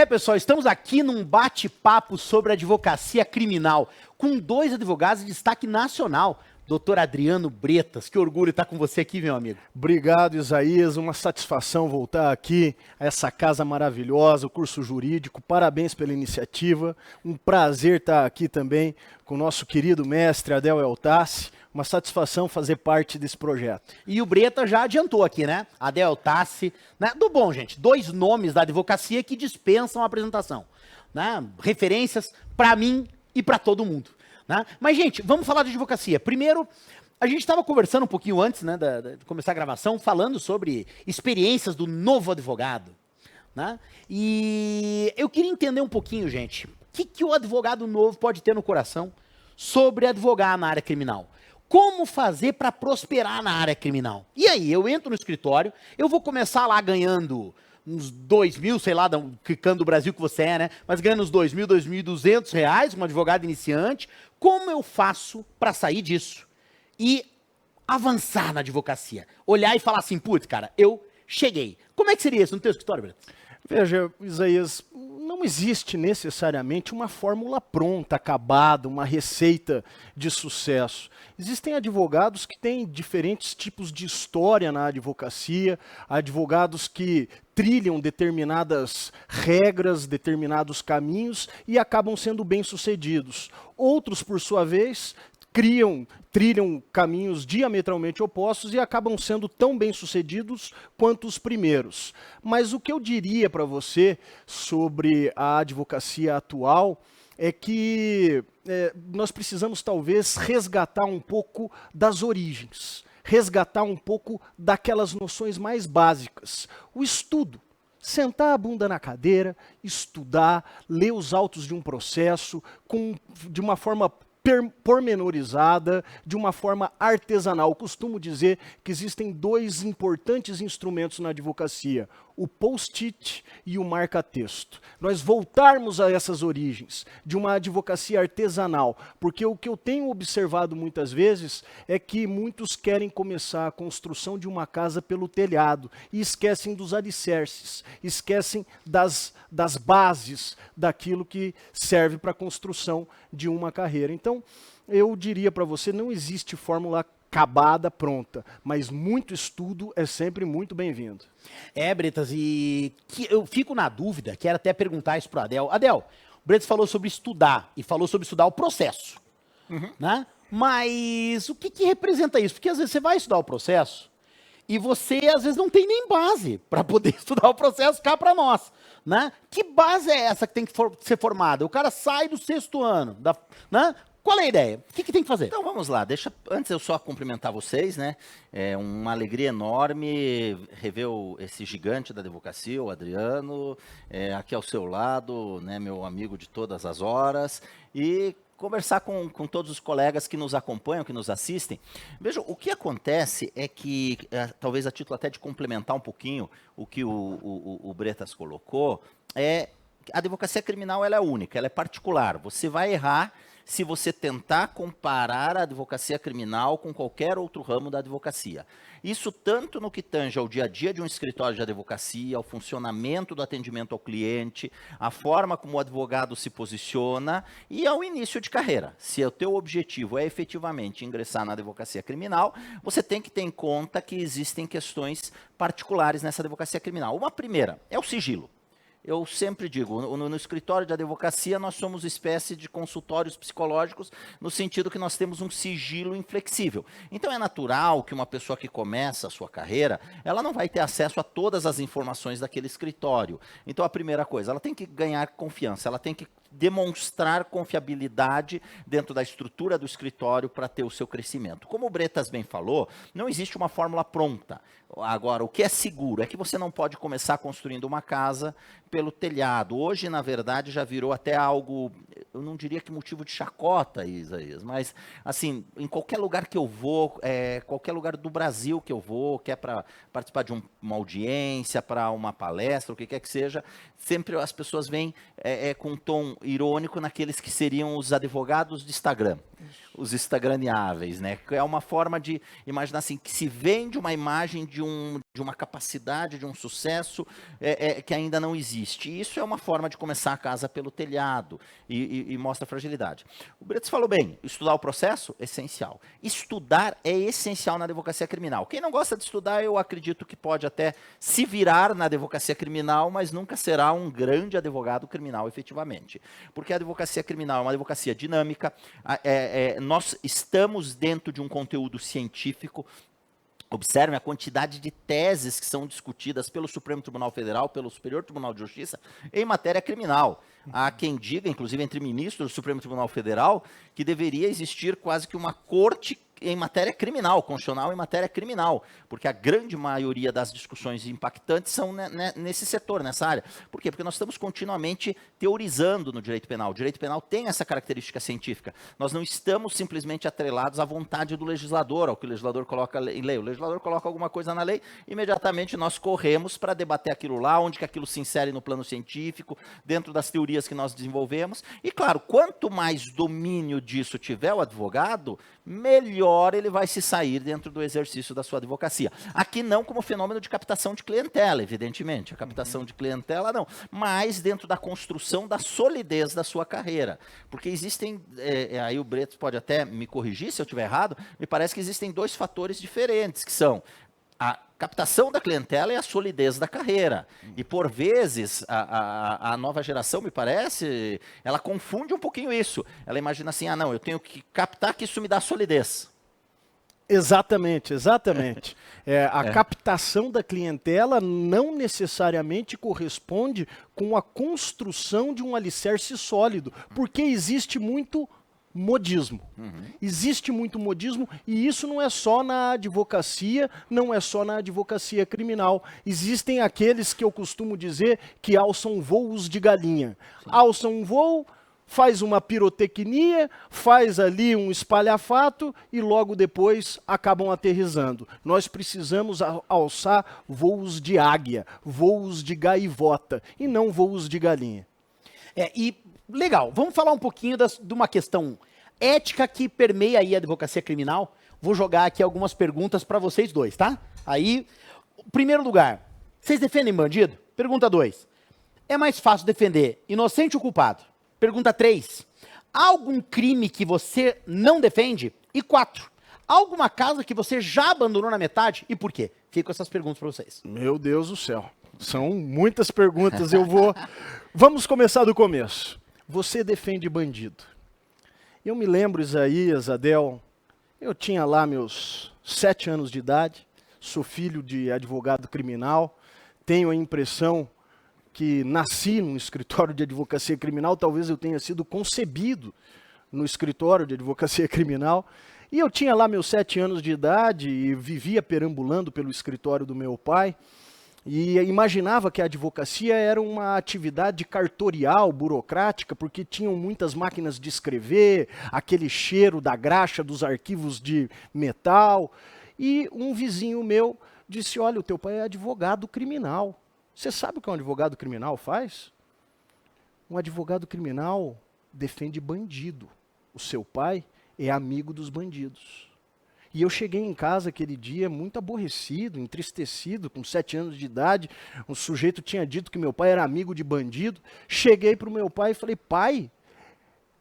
Pessoal, estamos aqui num bate-papo sobre advocacia criminal, com dois advogados de destaque nacional. Doutor Adriano Bretas, que orgulho estar com você aqui, meu amigo. Obrigado, Isaías. Uma satisfação voltar aqui a essa casa maravilhosa, o curso jurídico. Parabéns pela iniciativa. Um prazer estar aqui também com o nosso querido mestre Adel Eltassi. Uma satisfação fazer parte desse projeto. E o Bretas já adiantou aqui, né? Adel Eltassi, né? Do bom, gente, dois nomes da advocacia que dispensam a apresentação, né? Referências para mim e para todo mundo. Né? Mas, gente, vamos falar de advocacia. Primeiro, a gente estava conversando um pouquinho antes, né, de começar a gravação, falando sobre experiências do novo advogado. Né? E eu queria entender um pouquinho, gente, o que o advogado novo pode ter no coração sobre advogar na área criminal. Como fazer para prosperar na área criminal? E aí, eu entro no escritório, eu vou começar lá ganhando uns 2.000, sei lá, clicando do Brasil que você é, né? Mas ganhando uns 2.000, 2.200 reais, um advogado iniciante. Como eu faço para sair disso e avançar na advocacia? Olhar e falar assim, putz, cara, eu cheguei. Como é que seria isso no teu escritório, Bretas? Veja, Isaías, não existe necessariamente uma fórmula pronta, acabada, uma receita de sucesso. Existem advogados que têm diferentes tipos de história na advocacia, advogados que trilham determinadas regras, determinados caminhos e acabam sendo bem-sucedidos. Outros, por sua vez, trilham caminhos diametralmente opostos e acabam sendo tão bem-sucedidos quanto os primeiros. Mas o que eu diria para você sobre a advocacia atual é que nós precisamos talvez resgatar um pouco das origens, resgatar um pouco daquelas noções mais básicas. O estudo. Sentar a bunda na cadeira, estudar, ler os autos de um processo de uma forma pormenorizada, de uma forma artesanal. Eu costumo dizer que existem dois importantes instrumentos na advocacia, o post-it e o marca-texto. Nós voltarmos a essas origens de uma advocacia artesanal, porque o que eu tenho observado muitas vezes é que muitos querem começar a construção de uma casa pelo telhado e esquecem dos alicerces, esquecem das bases daquilo que serve para a construção de uma carreira. Então, eu diria para você, não existe fórmula acabada, pronta, mas muito estudo é sempre muito bem-vindo. Bretas, e eu fico na dúvida, quero até perguntar isso para o Adel. Adel, o Bretas falou sobre estudar, e falou sobre estudar o processo. Né? Mas o que representa isso? Porque às vezes você vai estudar o processo e você às vezes não tem nem base para poder estudar o processo cá para nós. Né? Que base é essa que tem que ser formada? O cara sai do 6º ano, né? Qual é a ideia? O que tem que fazer? Então vamos lá, antes eu só cumprimentar vocês, né? É uma alegria enorme rever esse gigante da advocacia, o Adriano, aqui ao seu lado, né, meu amigo de todas as horas, e conversar com todos os colegas que nos acompanham, que nos assistem. Veja, o que acontece é que, talvez a título até de complementar um pouquinho o que o Bretas colocou, a advocacia criminal ela é única, ela é particular. Você vai errar se você tentar comparar a advocacia criminal com qualquer outro ramo da advocacia. Isso tanto no que tange ao dia a dia de um escritório de advocacia, ao funcionamento do atendimento ao cliente, a forma como o advogado se posiciona e ao início de carreira. Se o teu objetivo é efetivamente ingressar na advocacia criminal, você tem que ter em conta que existem questões particulares nessa advocacia criminal. Uma primeira é o sigilo. Eu sempre digo, no escritório de advocacia nós somos espécie de consultórios psicológicos no sentido que nós temos um sigilo inflexível. Então é natural que uma pessoa que começa a sua carreira, ela não vai ter acesso a todas as informações daquele escritório. Então a primeira coisa, ela tem que ganhar confiança, ela tem que demonstrar confiabilidade dentro da estrutura do escritório para ter o seu crescimento. Como o Bretas bem falou, não existe uma fórmula pronta. Agora, o que é seguro é que você não pode começar construindo uma casa pelo telhado. Hoje, na verdade, já virou até algo, eu não diria que motivo de chacota, Isaías, mas, assim, em qualquer lugar que eu vou, qualquer lugar do Brasil que eu vou, que é para participar de uma audiência, para uma palestra, o que quer que seja, sempre as pessoas vêm com um tom irônico naqueles que seriam os advogados de Instagram, os instagramiáveis, né? É uma forma de imaginar assim, que se vende uma imagem de de uma capacidade, de um sucesso que ainda não existe. E isso é uma forma de começar a casa pelo telhado e mostra fragilidade. O Bretas falou bem, estudar o processo é essencial. Estudar é essencial na advocacia criminal. Quem não gosta de estudar, eu acredito que pode até se virar na advocacia criminal, mas nunca será um grande advogado criminal efetivamente. Porque a advocacia criminal é uma advocacia dinâmica, nós estamos dentro de um conteúdo científico. Observem a quantidade de teses que são discutidas pelo Supremo Tribunal Federal, pelo Superior Tribunal de Justiça, em matéria criminal. Há quem diga, inclusive entre ministros do Supremo Tribunal Federal, que deveria existir quase que uma corte em matéria criminal, constitucional em matéria criminal, porque a grande maioria das discussões impactantes são nesse setor, nessa área. Por quê? Porque nós estamos continuamente teorizando no direito penal. O direito penal tem essa característica científica. Nós não estamos simplesmente atrelados à vontade do legislador, ao que o legislador coloca em lei. O legislador coloca alguma coisa na lei, imediatamente nós corremos para debater aquilo lá, onde que aquilo se insere no plano científico, dentro das teorias que nós desenvolvemos. E claro, quanto mais domínio disso tiver o advogado, melhor ele vai se sair dentro do exercício da sua advocacia. Aqui não como fenômeno de captação de clientela, evidentemente. A captação de clientela não. Mas dentro da construção da solidez da sua carreira. Porque existem, aí o Bretas pode até me corrigir se eu estiver errado, me parece que existem dois fatores diferentes, que são a captação da clientela e a solidez da carreira. E, por vezes, a nova geração, me parece, ela confunde um pouquinho isso. Ela imagina assim, não, eu tenho que captar que isso me dá solidez. Exatamente, exatamente. A captação da clientela não necessariamente corresponde com a construção de um alicerce sólido, porque existe muito modismo. Existe muito modismo e isso não é só na advocacia, não é só na advocacia criminal. Existem aqueles que eu costumo dizer que alçam voos de galinha. Sim. Alçam um voo, faz uma pirotecnia, faz ali um espalhafato e logo depois acabam aterrissando. Nós precisamos alçar voos de águia, voos de gaivota e não voos de galinha. Legal, vamos falar um pouquinho de uma questão ética que permeia aí a advocacia criminal. Vou jogar aqui algumas perguntas para vocês dois, tá? Aí, primeiro lugar, vocês defendem bandido? Pergunta 2. É mais fácil defender inocente ou culpado? Pergunta 3. Há algum crime que você não defende? E 4. Há alguma casa que você já abandonou na metade? E por quê? Fico com essas perguntas para vocês. Meu Deus do céu. São muitas perguntas. Vamos começar do começo. Você defende bandido. Eu me lembro, Isaías, Adel, eu tinha lá meus 7 anos de idade, sou filho de advogado criminal, tenho a impressão que nasci num escritório de advocacia criminal, talvez eu tenha sido concebido no escritório de advocacia criminal, e eu tinha lá meus 7 anos de idade e vivia perambulando pelo escritório do meu pai, e imaginava que a advocacia era uma atividade cartorial, burocrática, porque tinham muitas máquinas de escrever, aquele cheiro da graxa dos arquivos de metal. E um vizinho meu disse, olha, o teu pai é advogado criminal. Você sabe o que um advogado criminal faz? Um advogado criminal defende bandido. O seu pai é amigo dos bandidos. E eu cheguei em casa aquele dia muito aborrecido, entristecido, com 7 anos de idade. Um sujeito tinha dito que meu pai era amigo de bandido. Cheguei para o meu pai e falei, pai,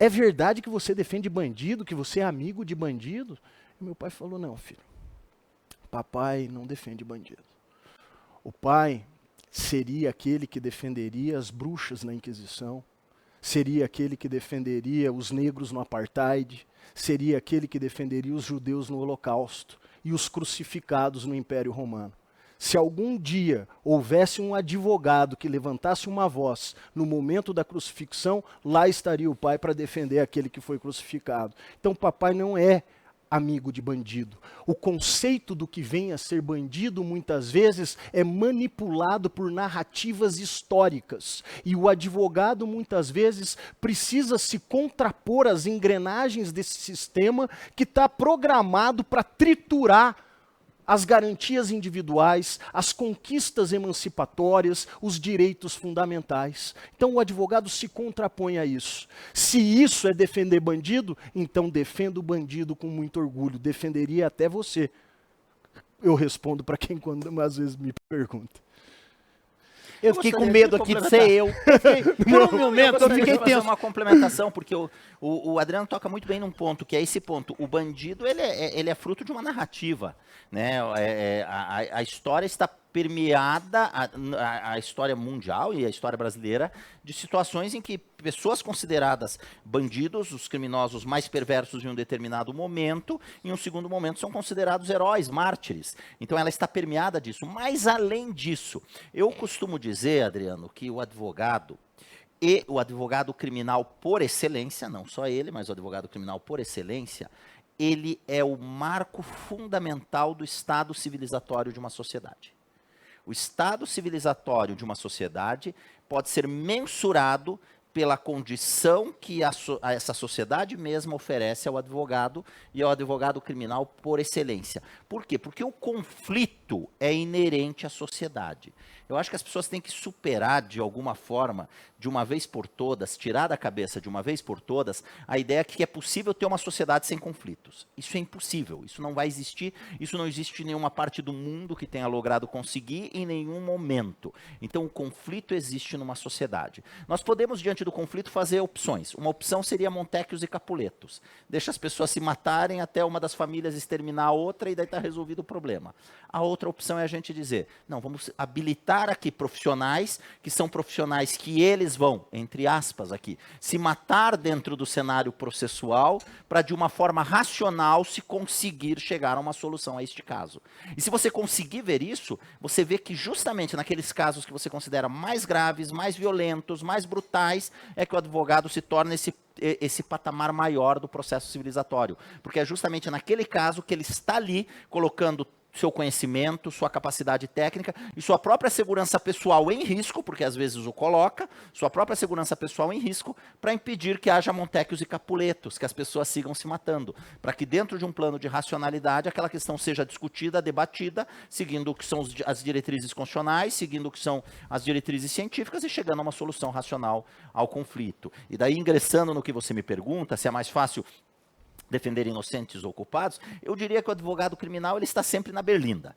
é verdade que você defende bandido, que você é amigo de bandido? E meu pai falou, não, filho, papai não defende bandido. O pai seria aquele que defenderia as bruxas na Inquisição, seria aquele que defenderia os negros no apartheid, seria aquele que defenderia os judeus no Holocausto e os crucificados no Império Romano. Se algum dia houvesse um advogado que levantasse uma voz no momento da crucifixão, lá estaria o pai para defender aquele que foi crucificado. Então papai não é amigo de bandido. O conceito do que vem a ser bandido, muitas vezes, é manipulado por narrativas históricas. E o advogado, muitas vezes, precisa se contrapor às engrenagens desse sistema que está programado para triturar as garantias individuais, as conquistas emancipatórias, os direitos fundamentais. Então o advogado se contrapõe a isso. Se isso é defender bandido, então defenda o bandido com muito orgulho, defenderia até você. eu respondo para quem quando às vezes me pergunta. Eu fiquei com gostaria medo de aqui de complementar. ser eu. Por um momento eu gostaria fiquei de fazer tenso. uma complementação, porque o Adriano toca muito bem num ponto, que é esse ponto. O bandido, ele é fruto de uma narrativa, né? A história está permeada, a história mundial e a história brasileira, de situações em que pessoas consideradas bandidos, os criminosos mais perversos em um determinado momento, em um segundo momento são considerados heróis, mártires. Então ela está permeada disso. Mas além disso, eu costumo dizer, Adriano, que o advogado e o advogado criminal por excelência, não só ele, mas o advogado criminal por excelência, ele é o marco fundamental do estado civilizatório de uma sociedade. O estado civilizatório de uma sociedade pode ser mensurado pela condição que essa sociedade mesma oferece ao advogado e ao advogado criminal por excelência. Por quê? Porque o conflito é inerente à sociedade. Eu acho que as pessoas têm que superar de alguma forma, de uma vez por todas, tirar da cabeça de uma vez por todas, a ideia que é possível ter uma sociedade sem conflitos. Isso é impossível, isso não vai existir, isso não existe em nenhuma parte do mundo que tenha logrado conseguir em nenhum momento. Então o conflito existe numa sociedade. Nós podemos, diante do conflito, fazer opções. Uma opção seria Montecchios e Capuletos. Deixa as pessoas se matarem até uma das famílias exterminar a outra e daí está resolvido o problema. A outra opção é a gente dizer, não, vamos habilitar aqui profissionais, que são profissionais que eles vão, entre aspas aqui, se matar dentro do cenário processual para de uma forma racional se conseguir chegar a uma solução a este caso. E se você conseguir ver isso, você vê que justamente naqueles casos que você considera mais graves, mais violentos, mais brutais, é que o advogado se torna esse patamar maior do processo civilizatório. Porque é justamente naquele caso que ele está ali colocando seu conhecimento, sua capacidade técnica e sua própria segurança pessoal em risco, porque às vezes o coloca, sua própria segurança pessoal em risco, para impedir que haja Montecchios e Capuletos, que as pessoas sigam se matando. Para que dentro de um plano de racionalidade, aquela questão seja discutida, debatida, seguindo o que são as diretrizes constitucionais, seguindo o que são as diretrizes científicas e chegando a uma solução racional ao conflito. E daí, ingressando no que você me pergunta, se é mais fácil defender inocentes ou culpados, eu diria que o advogado criminal ele está sempre na berlinda.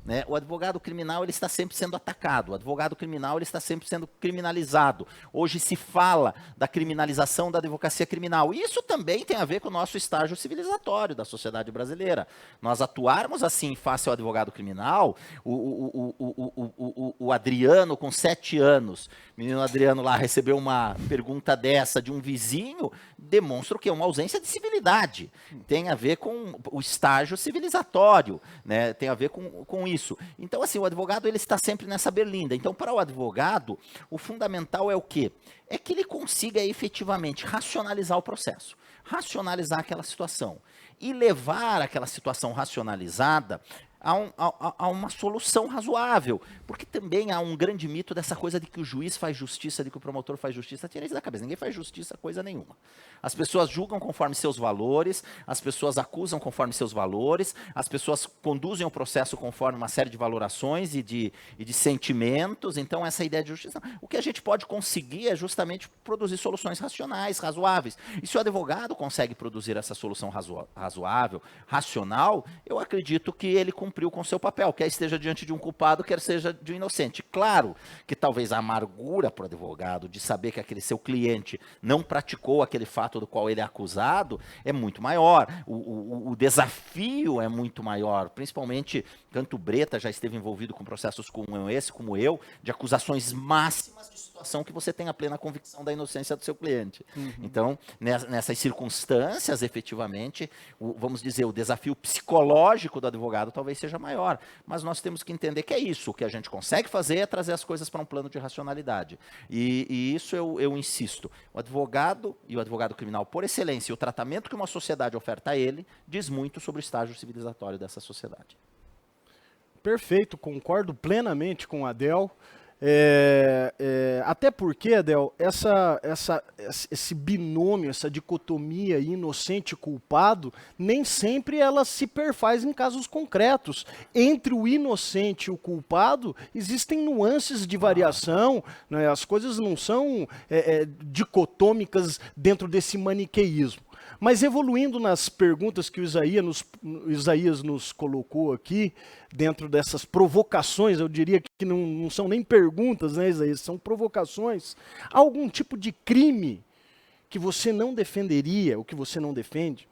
Né? O advogado criminal ele está sempre sendo atacado, o advogado criminal ele está sempre sendo criminalizado. Hoje se fala da criminalização da advocacia criminal. E isso também tem a ver com o nosso estágio civilizatório da sociedade brasileira. Nós atuarmos assim face ao advogado criminal, o Adriano com 7 anos, o menino Adriano lá recebeu uma pergunta dessa de um vizinho, demonstra o quê? Uma ausência de civilidade. Tem a ver com o estágio civilizatório, né? Tem a ver com isso. Então, assim, o advogado ele está sempre nessa berlinda. Então, para o advogado, o fundamental é o quê? É que ele consiga efetivamente racionalizar o processo, racionalizar aquela situação e levar aquela situação racionalizada a uma solução razoável, porque também há um grande mito dessa coisa de que o juiz faz justiça, de que o promotor faz justiça. Tira isso da cabeça, ninguém faz justiça coisa nenhuma. As pessoas julgam conforme seus valores, as pessoas acusam conforme seus valores, as pessoas conduzem o processo conforme uma série de valorações e de sentimentos. Então essa ideia de justiça, o que a gente pode conseguir é justamente produzir soluções racionais, razoáveis. E se o advogado consegue produzir essa solução razoável, racional, eu acredito que ele cumpriu com seu papel, quer esteja diante de um culpado, quer seja de um inocente. Claro que talvez a amargura para o advogado de saber que aquele seu cliente não praticou aquele fato do qual ele é acusado é muito maior. O desafio é muito maior, principalmente Canto Breta já esteve envolvido com processos como esse, como eu, de acusações máximas de situação que você tem a plena convicção da inocência do seu cliente. Então, nessas circunstâncias, efetivamente, vamos dizer, o desafio psicológico do advogado talvez seja maior, mas nós temos que entender que é isso, o que a gente consegue fazer é trazer as coisas para um plano de racionalidade, e isso eu insisto, o advogado e o advogado criminal por excelência, e o tratamento que uma sociedade oferta a ele, diz muito sobre o estágio civilizatório dessa sociedade. Perfeito, concordo plenamente com o Adel. Até porque, Adel, esse binômio, essa dicotomia inocente e culpado, nem sempre ela se perfaz em casos concretos. Entre o inocente e o culpado, existem nuances de variação, né? As coisas não são dicotômicas dentro desse maniqueísmo. Mas evoluindo nas perguntas que o Isaías nos colocou aqui, dentro dessas provocações, eu diria que não são nem perguntas, né, Isaías? São provocações. Há algum tipo de crime que você não defenderia, ou que você não defende?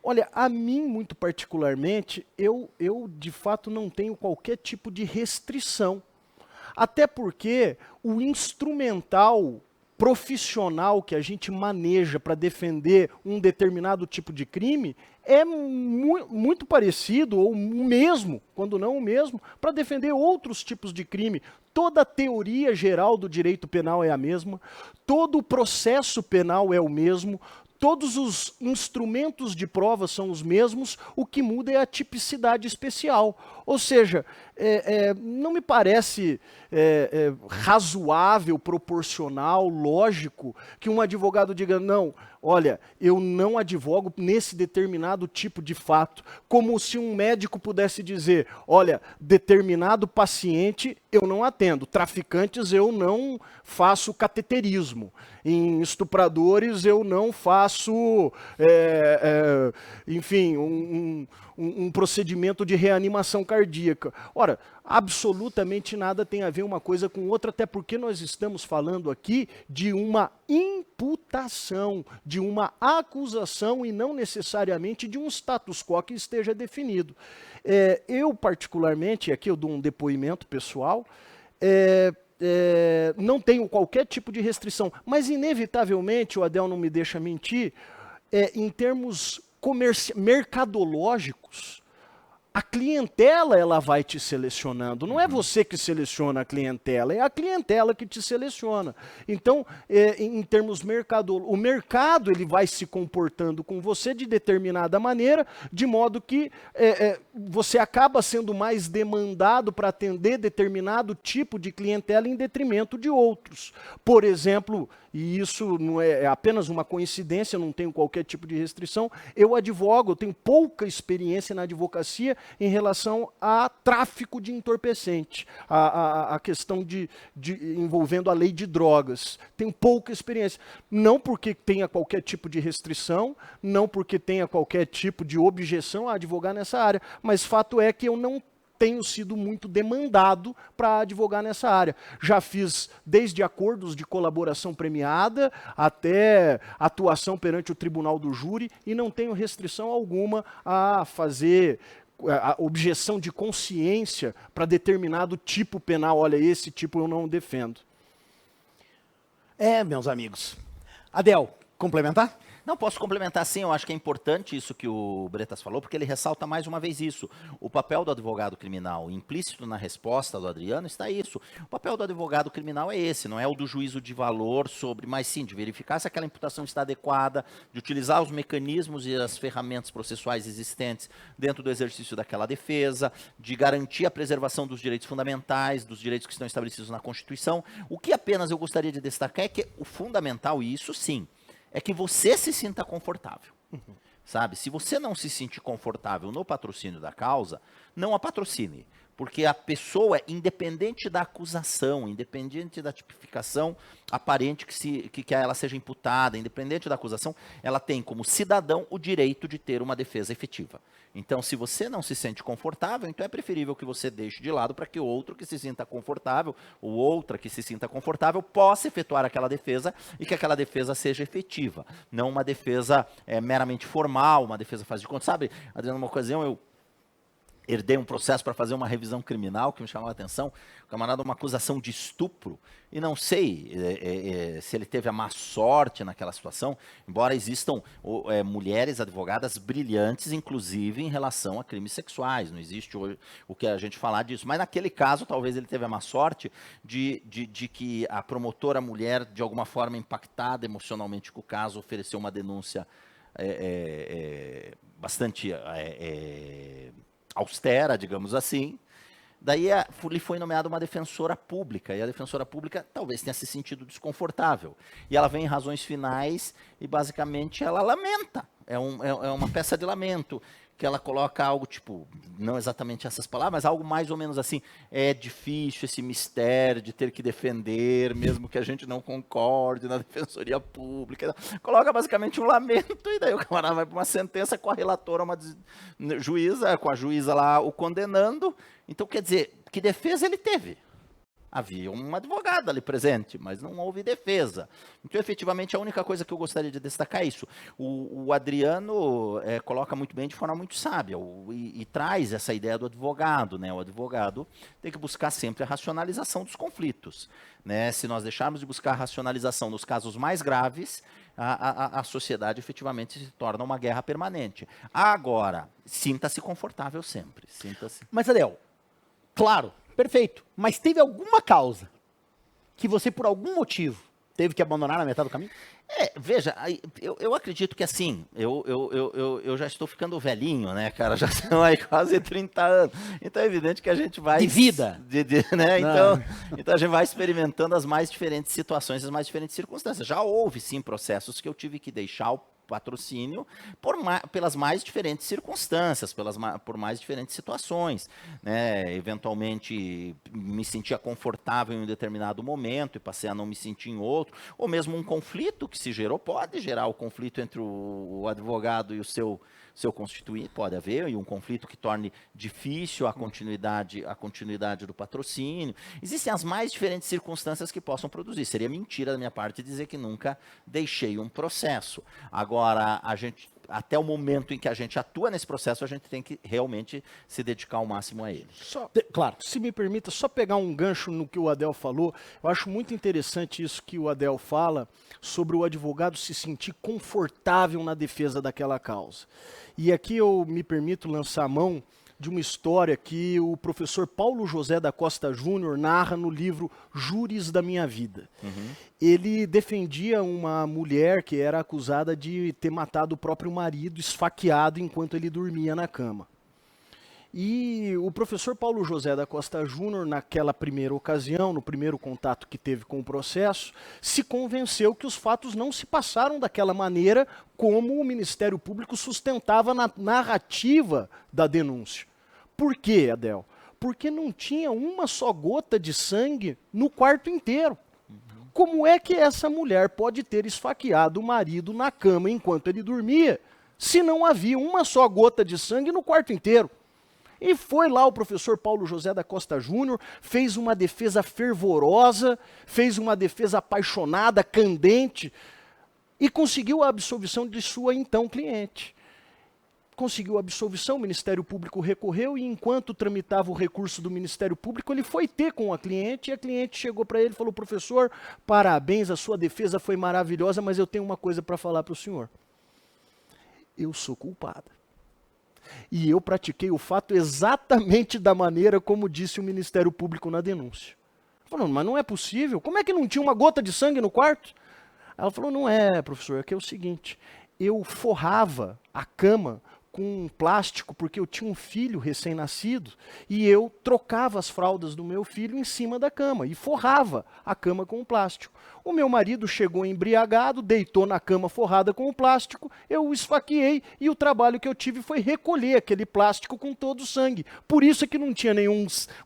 Olha, a mim, muito particularmente, eu de fato não tenho qualquer tipo de restrição. Até porque o instrumental profissional que a gente maneja para defender um determinado tipo de crime é muito parecido, ou o mesmo, quando não o mesmo, para defender outros tipos de crime. Toda a teoria geral do direito penal é a mesma, todo o processo penal é o mesmo, todos os instrumentos de prova são os mesmos, o que muda é a tipicidade especial. Ou seja, não me parece razoável, proporcional, lógico, que um advogado diga, não, olha, eu não advogo nesse determinado tipo de fato, como se um médico pudesse dizer, olha, determinado paciente eu não atendo, traficantes eu não faço cateterismo, em estupradores eu não faço, enfim, um procedimento de reanimação cardíaca. Ora, absolutamente nada tem a ver uma coisa com outra, até porque nós estamos falando aqui de uma imputação, de uma acusação e não necessariamente de um status quo que esteja definido. Eu, particularmente, aqui eu dou um depoimento pessoal, não tenho qualquer tipo de restrição, mas inevitavelmente, o Adel não me deixa mentir, em termos mercadológicos, a clientela ela vai te selecionando. Não é você que seleciona a clientela, é a clientela que te seleciona. Então, em termos o mercado ele vai se comportando com você de determinada maneira, de modo que você acaba sendo mais demandado para atender determinado tipo de clientela em detrimento de outros. Por exemplo, e isso não é apenas uma coincidência, não tenho qualquer tipo de restrição, eu advogo, eu tenho pouca experiência na advocacia em relação a tráfico de entorpecente, a questão envolvendo a lei de drogas. Tenho pouca experiência. Não porque tenha qualquer tipo de restrição, não porque tenha qualquer tipo de objeção a advogar nessa área, mas fato é que eu não tenho sido muito demandado para advogar nessa área. Já fiz desde acordos de colaboração premiada até atuação perante o tribunal do júri e não tenho restrição alguma a fazer a objeção de consciência para determinado tipo penal. Olha, esse tipo eu não defendo. Meus amigos. Adel, complementar? Não, posso complementar sim, eu acho que é importante isso que o Bretas falou, porque ele ressalta mais uma vez isso. O papel do advogado criminal, implícito na resposta do Adriano, está isso. O papel do advogado criminal é esse, não é o do juízo de valor sobre, mas sim, de verificar se aquela imputação está adequada, de utilizar os mecanismos e as ferramentas processuais existentes dentro do exercício daquela defesa, de garantir a preservação dos direitos fundamentais, dos direitos que estão estabelecidos na Constituição. O que apenas eu gostaria de destacar é que o fundamental, e isso sim, é que você se sinta confortável, sabe? Se você não se sentir confortável no patrocínio da causa, não a patrocine, porque a pessoa, independente da acusação, independente da tipificação aparente que ela seja imputada, independente da acusação, ela tem como cidadão o direito de ter uma defesa efetiva. Então, se você não se sente confortável, então é preferível que você deixe de lado para que o outro que se sinta confortável, ou outra que se sinta confortável, possa efetuar aquela defesa e que aquela defesa seja efetiva. Não uma defesa meramente formal, uma defesa faz de conta. Sabe, Adriano, uma ocasião eu herdei um processo para fazer uma revisão criminal que me chamava a atenção, o camarada uma acusação de estupro, e não sei se ele teve a má sorte naquela situação, embora existam mulheres advogadas brilhantes, inclusive em relação a crimes sexuais, não existe hoje o que a gente falar disso, mas naquele caso talvez ele teve a má sorte de que a promotora mulher, de alguma forma impactada emocionalmente com o caso, ofereceu uma denúncia bastante austera, digamos assim. Daí lhe foi nomeada uma defensora pública, e a defensora pública talvez tenha se sentido desconfortável. E ela vem em razões finais e basicamente ela lamenta, é uma peça de lamento, que ela coloca algo tipo, não exatamente essas palavras, mas algo mais ou menos assim, é difícil esse mistério de ter que defender, mesmo que a gente não concorde na defensoria pública. Coloca basicamente um lamento e daí o camarada vai para uma sentença com a relatora, uma juíza, com a juíza lá o condenando. Então, quer dizer, que defesa ele teve? Havia uma advogada ali presente, mas não houve defesa. Então, efetivamente, a única coisa que eu gostaria de destacar é isso. O Adriano coloca muito bem, de forma muito sábia, e traz essa ideia do advogado. Né? O advogado tem que buscar sempre a racionalização dos conflitos. Né? Se nós deixarmos de buscar a racionalização nos casos mais graves, a sociedade efetivamente se torna uma guerra permanente. Agora, sinta-se confortável sempre. Sinta-se. Mas, Adel, claro, perfeito. Mas teve alguma causa que você, por algum motivo, teve que abandonar na metade do caminho? Veja, eu acredito que assim, eu já estou ficando velhinho, né, cara? Já são aí quase 30 anos. Então é evidente que a gente vai... De vida. Né? Então a gente vai experimentando as mais diferentes situações, as mais diferentes circunstâncias. Já houve, sim, processos que eu tive que deixar o patrocínio pelas mais diferentes circunstâncias, por mais diferentes situações. Né? Eventualmente me sentia confortável em um determinado momento e passei a não me sentir em outro, ou mesmo um conflito que se gerou, pode gerar o conflito entre o advogado e o seu constituinte, pode haver, e um conflito que torne difícil a continuidade do patrocínio. Existem as mais diferentes circunstâncias que possam produzir. Seria mentira da minha parte dizer que nunca deixei um processo. Agora, até o momento em que a gente atua nesse processo, a gente tem que realmente se dedicar ao máximo a ele. Claro, se me permita, só pegar um gancho no que o Adel falou, eu acho muito interessante isso que o Adel fala sobre o advogado se sentir confortável na defesa daquela causa. E aqui eu me permito lançar a mão de uma história que o professor Paulo José da Costa Júnior narra no livro Júris da Minha Vida. Ele defendia uma mulher que era acusada de ter matado o próprio marido, esfaqueado enquanto ele dormia na cama. E o professor Paulo José da Costa Júnior, naquela primeira ocasião, no primeiro contato que teve com o processo, se convenceu que os fatos não se passaram daquela maneira como o Ministério Público sustentava na narrativa da denúncia. Por quê, Adel? Porque não tinha uma só gota de sangue no quarto inteiro. Como é que essa mulher pode ter esfaqueado o marido na cama enquanto ele dormia, se não havia uma só gota de sangue no quarto inteiro? E foi lá o professor Paulo José da Costa Júnior, fez uma defesa fervorosa, fez uma defesa apaixonada, candente, e conseguiu a absolvição de sua então cliente. Conseguiu a absolvição, o Ministério Público recorreu, e enquanto tramitava o recurso do Ministério Público, ele foi ter com a cliente, e a cliente chegou para ele e falou: professor, parabéns, a sua defesa foi maravilhosa, mas eu tenho uma coisa para falar para o senhor. Eu sou culpada. E eu pratiquei o fato exatamente da maneira como disse o Ministério Público na denúncia. Falou: mas não é possível, como é que não tinha uma gota de sangue no quarto? Ela falou: não é, professor, é que é o seguinte, eu forrava a cama com plástico porque eu tinha um filho recém-nascido e eu trocava as fraldas do meu filho em cima da cama e forrava a cama com plástico. O meu marido chegou embriagado, deitou na cama forrada com o plástico, eu o esfaqueei e o trabalho que eu tive foi recolher aquele plástico com todo o sangue. Por isso é que não tinha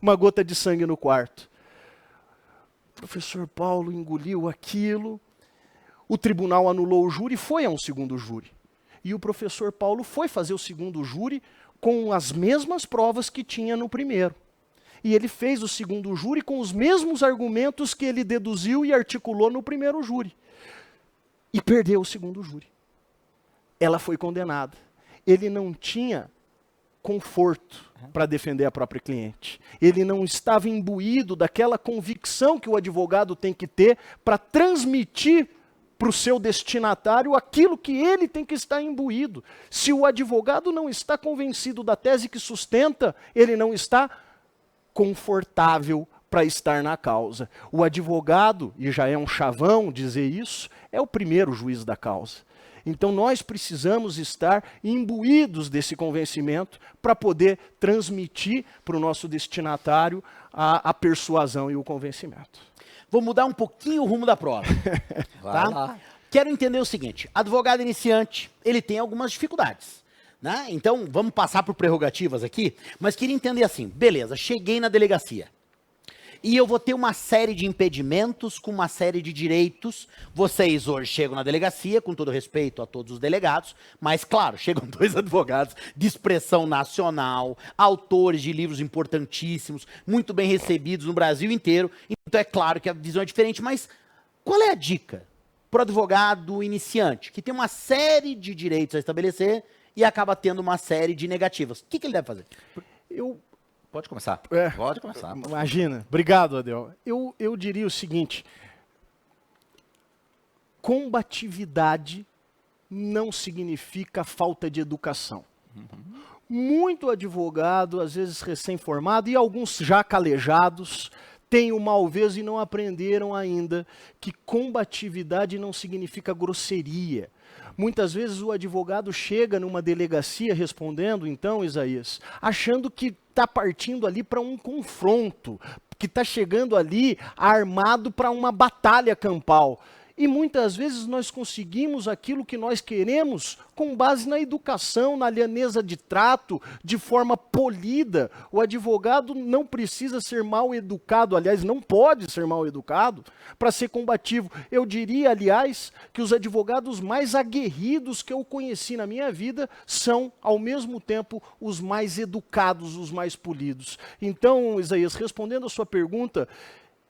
uma gota de sangue no quarto. O professor Paulo engoliu aquilo, o tribunal anulou o júri e foi a um segundo júri. E o professor Paulo foi fazer o segundo júri com as mesmas provas que tinha no primeiro. E ele fez o segundo júri com os mesmos argumentos que ele deduziu e articulou no primeiro júri. E perdeu o segundo júri. Ela foi condenada. Ele não tinha conforto para defender a própria cliente. Ele não estava imbuído daquela convicção que o advogado tem que ter para transmitir para o seu destinatário aquilo que ele tem que estar imbuído. Se o advogado não está convencido da tese que sustenta, ele não está confortável para estar na causa. O advogado, e já é um chavão dizer isso, é o primeiro juiz da causa. Então nós precisamos estar imbuídos desse convencimento para poder transmitir para o nosso destinatário a persuasão e o convencimento. Vou mudar um pouquinho o rumo da prova. Tá? Quero entender o seguinte: advogado iniciante, ele tem algumas dificuldades. Né? Então, vamos passar por prerrogativas aqui, mas queria entender assim, beleza, cheguei na delegacia. E eu vou ter uma série de impedimentos com uma série de direitos. Vocês hoje chegam na delegacia, com todo respeito a todos os delegados, mas claro, chegam 2 advogados de expressão nacional, autores de livros importantíssimos, muito bem recebidos no Brasil inteiro. Então é claro que a visão é diferente, mas qual é a dica para o advogado iniciante, que tem uma série de direitos a estabelecer e acaba tendo uma série de negativas? O que ele deve fazer? Pode começar. Pode começar. Imagina. Obrigado, Adel. Eu diria o seguinte: combatividade não significa falta de educação. Muito advogado, às vezes recém-formado, e alguns já calejados, têm o malvez e não aprenderam ainda que combatividade não significa grosseria. Muitas vezes o advogado chega numa delegacia respondendo, então, Isaías, achando que está partindo ali para um confronto, que está chegando ali armado para uma batalha campal. E muitas vezes nós conseguimos aquilo que nós queremos com base na educação, na lianeza de trato, de forma polida. O advogado não precisa ser mal educado, aliás, não pode ser mal educado para ser combativo. Eu diria, aliás, que os advogados mais aguerridos que eu conheci na minha vida são, ao mesmo tempo, os mais educados, os mais polidos. Então, Isaías, respondendo a sua pergunta,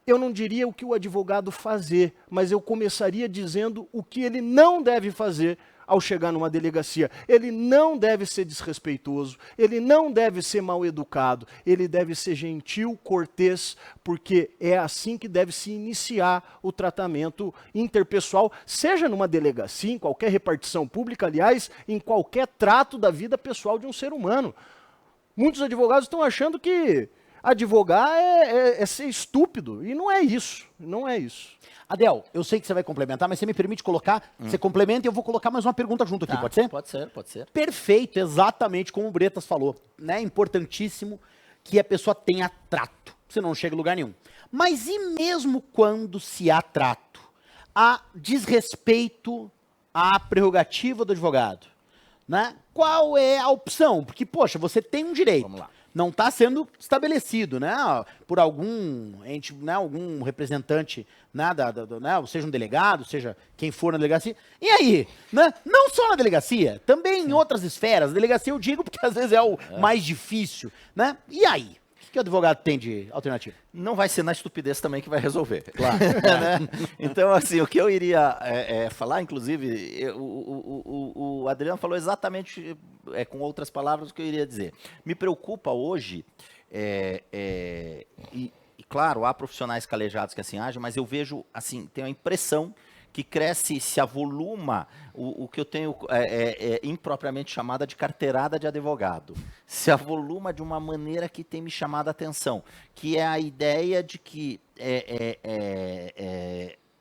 eu não diria o que o advogado fazer, mas eu começaria dizendo o que ele não deve fazer ao chegar numa delegacia. Ele não deve ser desrespeitoso, ele não deve ser mal educado, ele deve ser gentil, cortês, porque é assim que deve se iniciar o tratamento interpessoal, seja numa delegacia, em qualquer repartição pública, aliás, em qualquer trato da vida pessoal de um ser humano. Muitos advogados estão achando que advogar é ser estúpido, e não é isso, não é isso. Adel, eu sei que você vai complementar, mas você me permite colocar, você complementa e eu vou colocar mais uma pergunta junto aqui, pode ser? Pode ser, pode ser. Perfeito, exatamente como o Bretas falou, né? Importantíssimo que a pessoa tenha trato, você não chega em lugar nenhum. Mas e mesmo quando se há trato, há desrespeito à prerrogativa do advogado, né? Qual é a opção? Porque, poxa, você tem um direito. Vamos lá. Não está sendo estabelecido, né, por algum ente, né, algum representante, né, né, seja um delegado, seja quem for na delegacia. E aí, né, não só na delegacia, também em outras esferas. Delegacia eu digo porque às vezes é o mais difícil, né? E aí, o que o advogado tem de alternativa? Não vai ser na estupidez também que vai resolver. Claro. Né? Então, assim, o que eu iria falar, inclusive, o Adriano falou exatamente, com outras palavras, o que eu iria dizer. Me preocupa hoje, e claro, há profissionais calejados que assim agem, mas eu vejo, assim, tenho a impressão que cresce, se avoluma o que eu tenho impropriamente chamada de carteirada de advogado. Se avoluma de uma maneira que tem me chamado a atenção, que é a ideia de que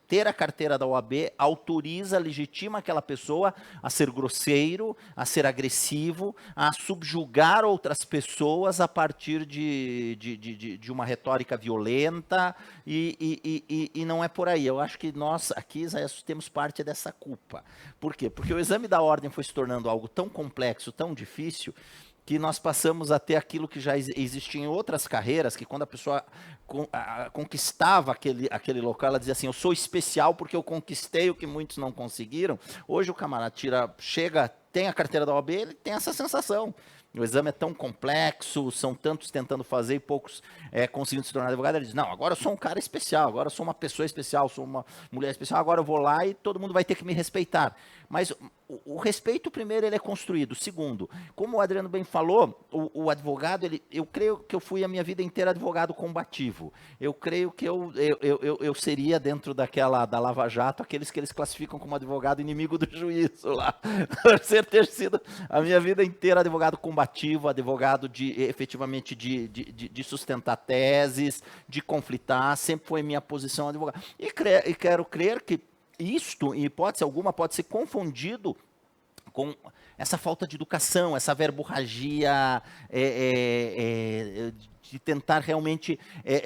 ter a carteira da OAB autoriza, legitima aquela pessoa a ser grosseiro, a ser agressivo, a subjugar outras pessoas a partir de uma retórica violenta, e não é por aí. Eu acho que nós aqui temos parte dessa culpa. Por quê? Porque o exame da ordem foi se tornando algo tão complexo, tão difícil, que nós passamos a ter aquilo que já existia em outras carreiras, que quando a pessoa conquistava aquele local, ela dizia assim, eu sou especial porque eu conquistei o que muitos não conseguiram. Hoje o camarada chega, tem a carteira da OAB, ele tem essa sensação. O exame é tão complexo, são tantos tentando fazer e poucos conseguindo se tornar advogado. Ele diz, não, agora eu sou um cara especial, agora eu sou uma pessoa especial, sou uma mulher especial, agora eu vou lá e todo mundo vai ter que me respeitar. Mas o respeito, primeiro, ele é construído. Segundo, como o Adriano bem falou, o advogado, eu creio que eu fui a minha vida inteira advogado combativo. Eu creio que eu seria, dentro da Lava Jato, aqueles que eles classificam como advogado inimigo do juízo lá. Por ter sido a minha vida inteira advogado combativo, advogado efetivamente de sustentar teses, de conflitar, sempre foi minha posição advogado. E quero crer que isto, em hipótese alguma, pode ser confundido com essa falta de educação, essa verborragia de tentar realmente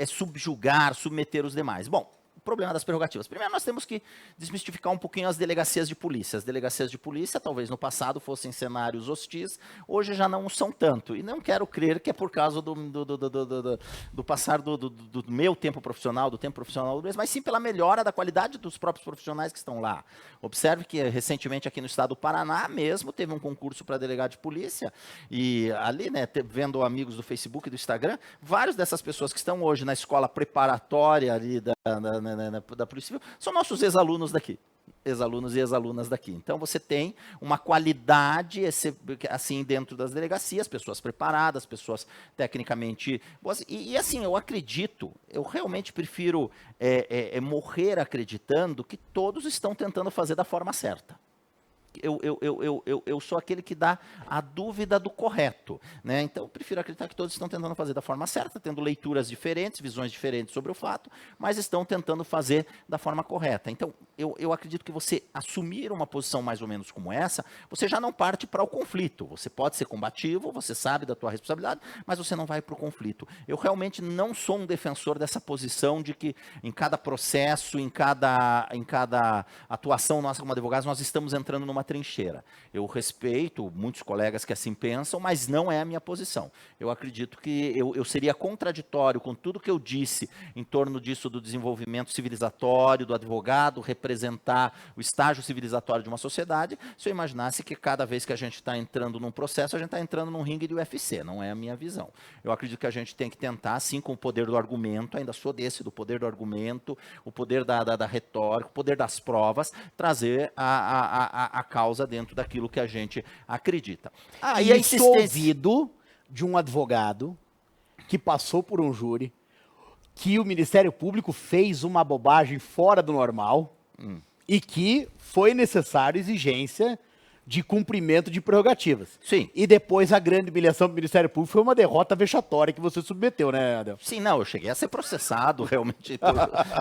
subjugar, submeter os demais. Bom, problema das prerrogativas. Primeiro, nós temos que desmistificar um pouquinho as delegacias de polícia. As delegacias de polícia, talvez no passado fossem cenários hostis, hoje já não são tanto. E não quero crer que é por causa do passar do meu tempo profissional, do tempo profissional do mês, mas sim pela melhora da qualidade dos próprios profissionais que estão lá. Observe que recentemente aqui no estado do Paraná mesmo teve um concurso para delegado de polícia e ali, né, vendo amigos do Facebook e do Instagram, várias dessas pessoas que estão hoje na escola preparatória ali da Polícia Civil são nossos ex-alunos daqui. Ex-alunos e ex-alunas daqui. Então, você tem uma qualidade, assim, dentro das delegacias, pessoas preparadas, pessoas tecnicamente boas. E assim, eu realmente prefiro morrer acreditando que todos estão tentando fazer da forma certa. Eu sou aquele que dá a dúvida do correto, né? Então, eu prefiro acreditar que todos estão tentando fazer da forma certa, tendo leituras diferentes, visões diferentes sobre o fato, mas estão tentando fazer da forma correta. Então, eu acredito que você assumir uma posição mais ou menos como essa, você já não parte para o conflito. Você pode ser combativo, você sabe da tua responsabilidade, mas você não vai para o conflito. Eu realmente não sou um defensor dessa posição de que em cada processo, em cada atuação nossa como advogados, nós estamos entrando numa trincheira. Eu respeito muitos colegas que assim pensam, mas não é a minha posição. Eu acredito que eu seria contraditório com tudo que eu disse em torno disso do desenvolvimento civilizatório, do advogado representar o estágio civilizatório de uma sociedade, se eu imaginasse que cada vez que a gente está entrando num processo, a gente está entrando num ringue de UFC. Não é a minha visão. Eu acredito que a gente tem que tentar, assim, com o poder do argumento, ainda sou desse, do poder do argumento, o poder da retórica, o poder das provas, trazer a causa dentro daquilo que a gente acredita. E isso ouvido de um advogado que passou por um júri, que o Ministério Público fez uma bobagem fora do normal e que foi necessário exigência de cumprimento de prerrogativas. Sim. E depois a grande humilhação do Ministério Público foi uma derrota vexatória que você submeteu, né, Adel? Sim, não, eu cheguei a ser processado realmente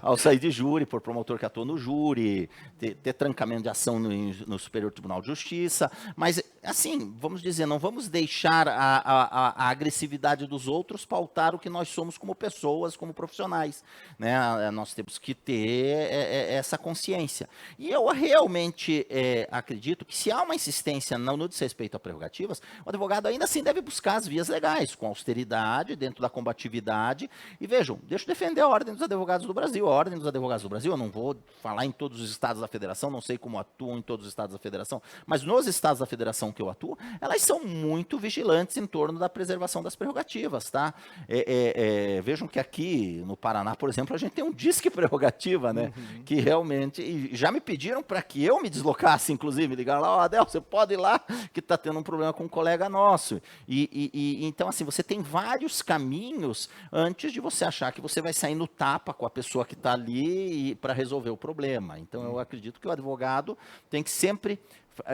ao sair de júri, por promotor que atuou no júri, ter trancamento de ação no Superior Tribunal de Justiça, mas assim, vamos dizer, não vamos deixar a agressividade dos outros pautar o que nós somos como pessoas, como profissionais, né? Nós temos que ter essa consciência. E eu realmente acredito que se há uma insistência no desrespeito a prerrogativas, o advogado ainda assim deve buscar as vias legais, com austeridade, dentro da combatividade. E vejam, deixa eu defender a Ordem dos Advogados do Brasil. A Ordem dos Advogados do Brasil, eu não vou falar em todos os estados da federação, não sei como atuam em todos os estados da federação, mas nos estados da federação que eu atuo, elas são muito vigilantes em torno da preservação das prerrogativas, tá? Vejam que aqui no Paraná, por exemplo, a gente tem um disque prerrogativa, né? Que realmente, e já me pediram para que eu me deslocasse, inclusive, me ligaram lá, Adel, você pode ir lá, que está tendo um problema com um colega nosso. Então, assim, você tem vários caminhos antes de você achar que você vai sair no tapa com a pessoa que está ali para resolver o problema. Então, eu acredito que o advogado tem que sempre,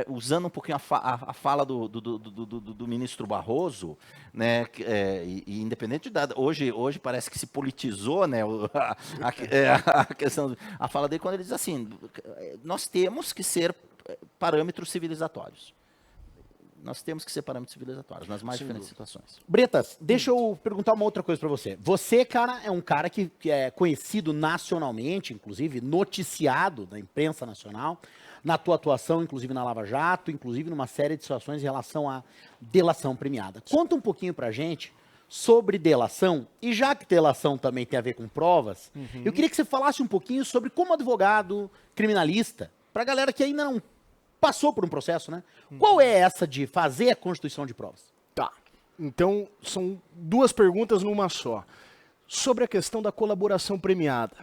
usando um pouquinho a fala do ministro Barroso, né, e independente hoje parece que se politizou, né, a questão, a fala dele quando ele diz assim, nós temos que ser parâmetros civilizatórios. Nós temos que ser parâmetros civilizatórios nas mais diferentes situações. Bretas, deixa eu perguntar uma outra coisa para você. Você, cara, é um cara que é conhecido nacionalmente, inclusive noticiado na imprensa nacional, na tua atuação, inclusive na Lava Jato, inclusive numa série de situações em relação à delação premiada. Conta um pouquinho pra gente sobre delação, e já que delação também tem a ver com provas, eu queria que você falasse um pouquinho sobre como advogado criminalista, pra galera que ainda não passou por um processo, né? Qual é essa de fazer a constituição de provas? Tá. Então, são duas perguntas numa só. Sobre a questão da colaboração premiada.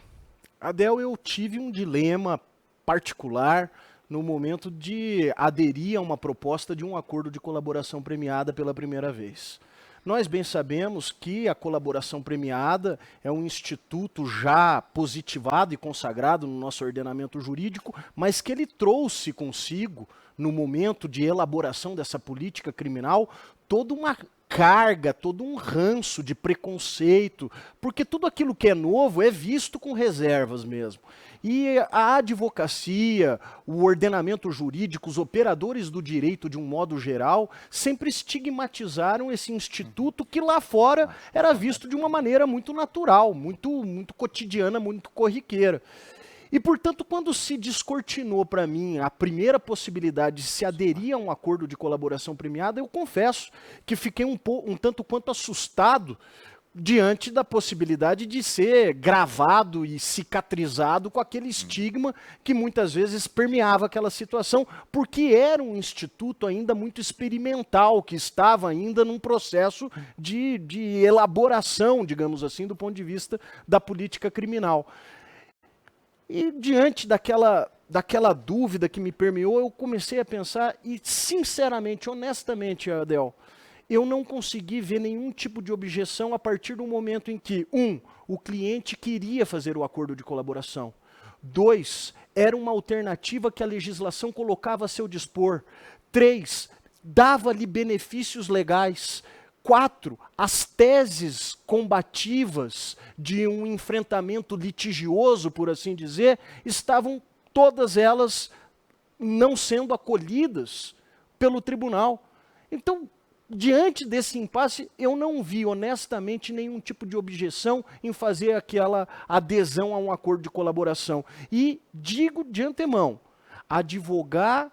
Adel, eu tive um dilema particular no momento de aderir a uma proposta de um acordo de colaboração premiada pela primeira vez. Nós bem sabemos que a colaboração premiada é um instituto já positivado e consagrado no nosso ordenamento jurídico, mas que ele trouxe consigo, no momento de elaboração dessa política criminal, toda uma carga, todo um ranço de preconceito, porque tudo aquilo que é novo é visto com reservas mesmo. E a advocacia, o ordenamento jurídico, os operadores do direito de um modo geral, sempre estigmatizaram esse instituto que lá fora era visto de uma maneira muito natural, muito cotidiana, muito corriqueira. E, portanto, quando se descortinou para mim a primeira possibilidade de se aderir a um acordo de colaboração premiada, eu confesso que fiquei um tanto quanto assustado diante da possibilidade de ser gravado e cicatrizado com aquele estigma que muitas vezes permeava aquela situação, porque era um instituto ainda muito experimental, que estava ainda num processo de elaboração, digamos assim, do ponto de vista da política criminal. E diante daquela dúvida que me permeou, eu comecei a pensar e, sinceramente, honestamente, Adel, eu não consegui ver nenhum tipo de objeção a partir do momento em que, o cliente queria fazer o acordo de colaboração. 2, era uma alternativa que a legislação colocava a seu dispor. 3, dava-lhe benefícios legais. 4, as teses combativas de um enfrentamento litigioso, por assim dizer, estavam todas elas não sendo acolhidas pelo tribunal. Então, diante desse impasse, eu não vi, honestamente, nenhum tipo de objeção em fazer aquela adesão a um acordo de colaboração. E digo de antemão, advogar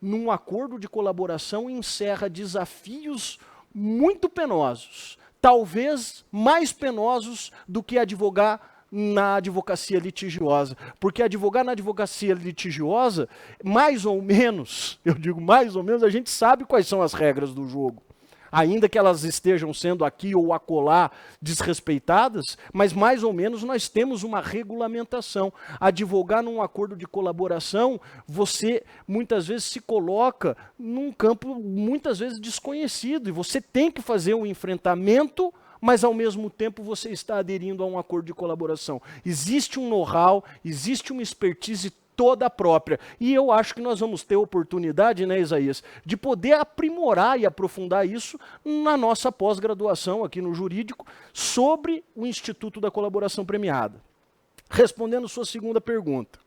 num acordo de colaboração encerra desafios muito penosos, talvez mais penosos do que advogar na advocacia litigiosa, porque advogar na advocacia litigiosa, mais ou menos, eu digo mais ou menos, a gente sabe quais são as regras do jogo. Ainda que elas estejam sendo aqui ou acolá desrespeitadas, mas mais ou menos nós temos uma regulamentação. Advogar num acordo de colaboração, você muitas vezes se coloca num campo muitas vezes desconhecido, e você tem que fazer um enfrentamento, mas ao mesmo tempo você está aderindo a um acordo de colaboração. Existe um know-how, existe uma expertise toda própria. E eu acho que nós vamos ter oportunidade, né, Isaías, de poder aprimorar e aprofundar isso na nossa pós-graduação aqui no jurídico sobre o Instituto da Colaboração Premiada. Respondendo sua segunda pergunta.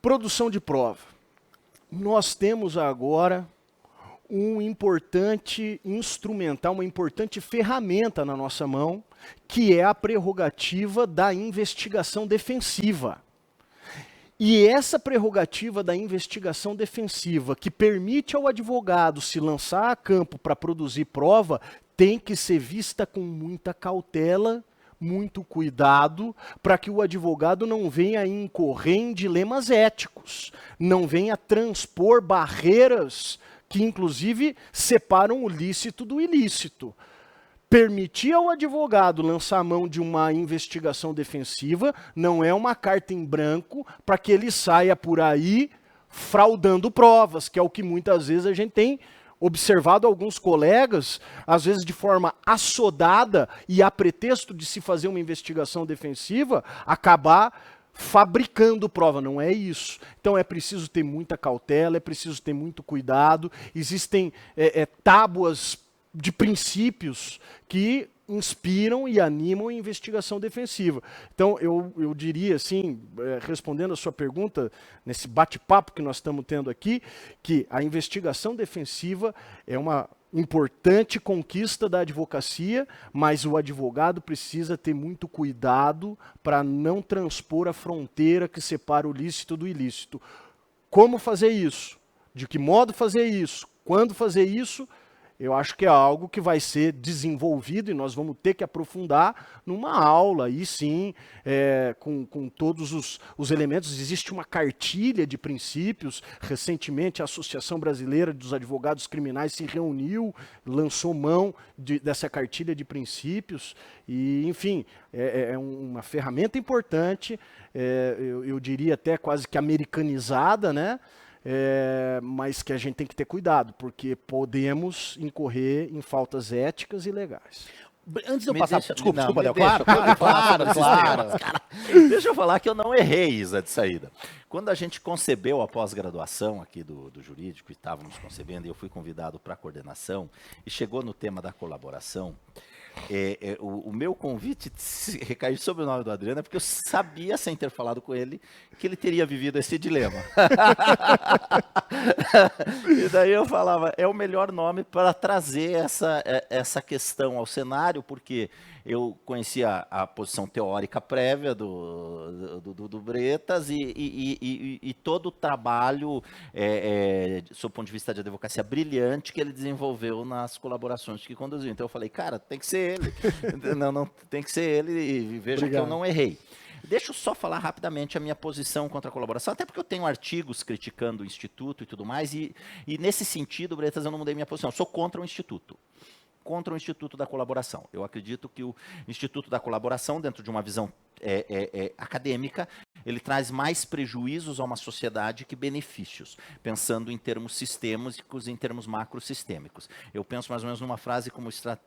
Produção de prova. Nós temos agora um importante instrumental, uma importante ferramenta na nossa mão, que é a prerrogativa da investigação defensiva. E essa prerrogativa da investigação defensiva, que permite ao advogado se lançar a campo para produzir prova, tem que ser vista com muita cautela, muito cuidado, para que o advogado não venha incorrer em dilemas éticos, não venha transpor barreiras que, inclusive, separam o lícito do ilícito. Permitir ao advogado lançar a mão de uma investigação defensiva não é uma carta em branco para que ele saia por aí fraudando provas, que é o que muitas vezes a gente tem observado alguns colegas, às vezes de forma assodada e a pretexto de se fazer uma investigação defensiva, acabar fabricando prova. Não é isso. Então é preciso ter muita cautela, é preciso ter muito cuidado, existem tábuas de princípios que inspiram e animam a investigação defensiva. Então, eu diria assim, respondendo a sua pergunta, nesse bate-papo que nós estamos tendo aqui, que a investigação defensiva é uma importante conquista da advocacia, mas o advogado precisa ter muito cuidado para não transpor a fronteira que separa o lícito do ilícito. Como fazer isso? De que modo fazer isso? Quando fazer isso? Eu acho que é algo que vai ser desenvolvido e nós vamos ter que aprofundar numa aula, aí sim, com todos os elementos. Existe uma cartilha de princípios. Recentemente, a Associação Brasileira dos Advogados Criminais se reuniu, lançou mão dessa cartilha de princípios. E, enfim, é uma ferramenta importante, eu diria até quase que americanizada, né? Mas que a gente tem que ter cuidado, porque podemos incorrer em faltas éticas e legais. Antes de eu passar... Desculpa, Léo. claro. Claro. Deixa eu falar que eu não errei, Isa, de saída. Quando a gente concebeu a pós-graduação aqui do jurídico, e estávamos concebendo, e eu fui convidado para a coordenação, e chegou no tema da colaboração, o meu convite recaiu sobre o nome do Adriano, porque eu sabia, sem ter falado com ele, que ele teria vivido esse dilema. E daí eu falava, é o melhor nome para trazer essa questão ao cenário, porque eu conhecia a posição teórica prévia do Bretas e todo o trabalho, sob o ponto de vista de advocacia brilhante, que ele desenvolveu nas colaborações que conduziu. Então eu falei, cara, tem que ser ele. não, tem que ser ele, e veja que eu não errei. Deixa eu só falar rapidamente a minha posição contra a colaboração, até porque eu tenho artigos criticando o Instituto e tudo mais, e nesse sentido, Bretas, eu não mudei minha posição. Eu sou contra o Instituto. Contra o Instituto da Colaboração. Eu acredito que o Instituto da Colaboração, dentro de uma visão acadêmica, ele traz mais prejuízos a uma sociedade que benefícios, pensando em termos sistêmicos e em termos macrosistêmicos. Eu penso mais ou menos numa frase como certa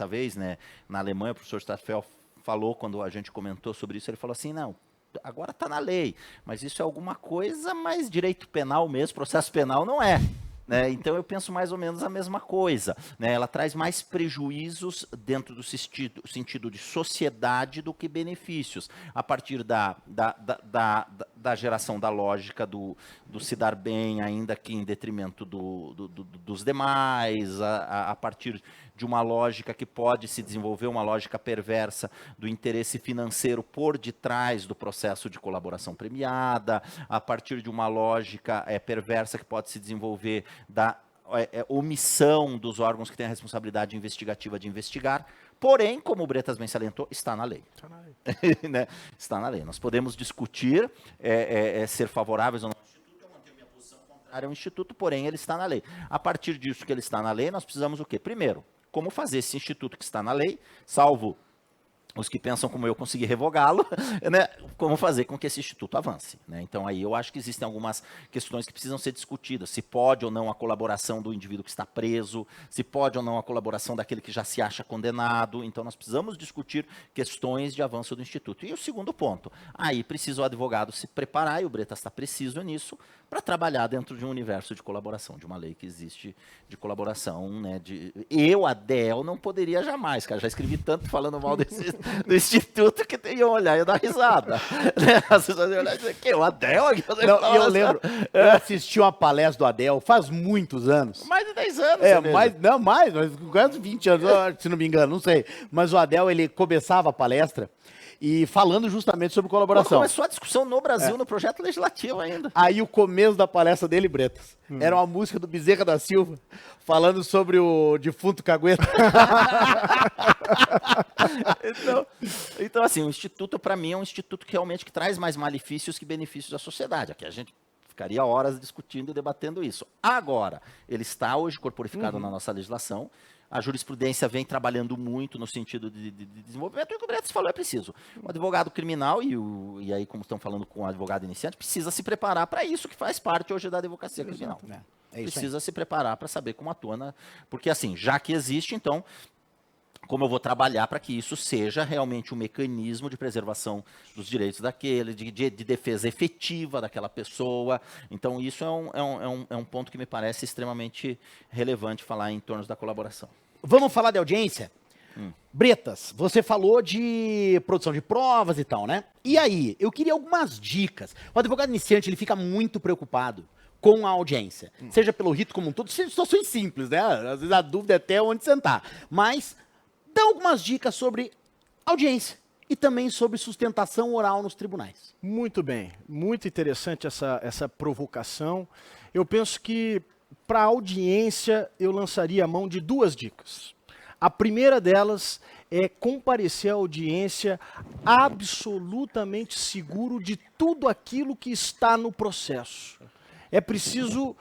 vez, né, na Alemanha, o professor Stadtfeld falou, quando a gente comentou sobre isso, ele falou assim, não, agora está na lei, mas isso é alguma coisa, mas direito penal mesmo, processo penal não é. Né? Então eu penso mais ou menos a mesma coisa. Né? Ela traz mais prejuízos dentro do sentido de sociedade do que benefícios, a partir da geração da lógica do se dar bem, ainda que em detrimento dos demais, a partir de uma lógica que pode se desenvolver, uma lógica perversa do interesse financeiro por detrás do processo de colaboração premiada, a partir de uma lógica perversa que pode se desenvolver da omissão dos órgãos que têm a responsabilidade investigativa de investigar. Porém, como o Bretas bem salientou, está na lei. Está na lei. Né? Está na lei. Nós podemos discutir ser favoráveis ou não ao Instituto, eu mantenho minha posição contrária ao Instituto, porém ele está na lei. A partir disso que ele está na lei, nós precisamos o quê? Primeiro, como fazer esse Instituto que está na lei, salvo os que pensam como eu conseguir revogá-lo, né? Como fazer com que esse instituto avance. Né? Então, aí eu acho que existem algumas questões que precisam ser discutidas. Se pode ou não a colaboração do indivíduo que está preso, se pode ou não a colaboração daquele que já se acha condenado. Então, nós precisamos discutir questões de avanço do instituto. E o segundo ponto, aí precisa o advogado se preparar, e o Bretas está preciso nisso, para trabalhar dentro de um universo de colaboração, de uma lei que existe de colaboração. Né? Eu, Adel, não poderia jamais, cara, já escrevi tanto falando mal do Instituto que iam olhar e dar risada. Né? As pessoas iam olhar e dizer, que o Adel? Não, eu lembro, eu assisti uma palestra do Adel faz muitos anos. Mais de 10 anos. Mais, quase 20 anos, se não me engano, não sei. Mas o Adel, ele começava a palestra e falando justamente sobre colaboração. Começou a discussão no Brasil, no projeto legislativo ainda. Aí o começo da palestra dele, Bretas, era uma música do Bezerra da Silva, falando sobre o defunto Cagueta. Então, assim, o Instituto, para mim, é um instituto que realmente traz mais malefícios que benefícios à sociedade. Aqui a gente ficaria horas discutindo e debatendo isso. Agora, ele está hoje corporificado na nossa legislação. A jurisprudência vem trabalhando muito no sentido de desenvolvimento, e o que o Bretas falou é preciso. O advogado criminal, e aí como estão falando com o advogado iniciante, precisa se preparar para isso, que faz parte hoje da advocacia criminal. Precisa se preparar para saber como atua, porque assim, já que existe, então, como eu vou trabalhar para que isso seja realmente um mecanismo de preservação dos direitos daquele, de defesa efetiva daquela pessoa. Então, isso é um ponto que me parece extremamente relevante falar em torno da colaboração. Vamos falar de audiência? Bretas, você falou de produção de provas e tal, né? E aí, eu queria algumas dicas. O advogado iniciante, ele fica muito preocupado com a audiência. Seja pelo rito como um todo, seja situações simples, né? Às vezes a dúvida é até onde sentar. Mas dá algumas dicas sobre audiência e também sobre sustentação oral nos tribunais. Muito bem, muito interessante essa provocação. Eu penso que para a audiência eu lançaria a mão de duas dicas. A primeira delas é comparecer à audiência absolutamente seguro de tudo aquilo que está no processo. É preciso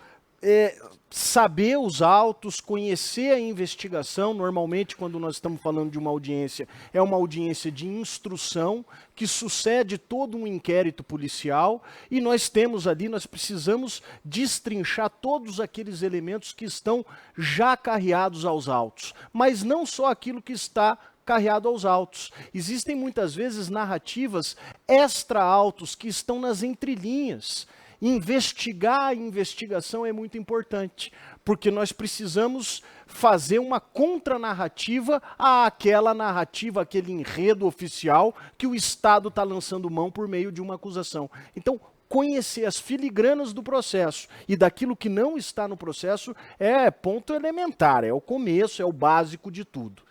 saber os autos, conhecer a investigação. Normalmente, quando nós estamos falando de uma audiência, é uma audiência de instrução que sucede todo um inquérito policial, e nós temos ali, nós precisamos destrinchar todos aqueles elementos que estão já carreados aos autos, mas não só aquilo que está carreado aos autos. Existem muitas vezes narrativas extra-autos que estão nas entrelinhas. Investigar a investigação é muito importante, porque nós precisamos fazer uma contranarrativa àquela narrativa, aquele enredo oficial que o Estado está lançando mão por meio de uma acusação. Então, conhecer as filigranas do processo e daquilo que não está no processo é ponto elementar, é o começo, é o básico de tudo.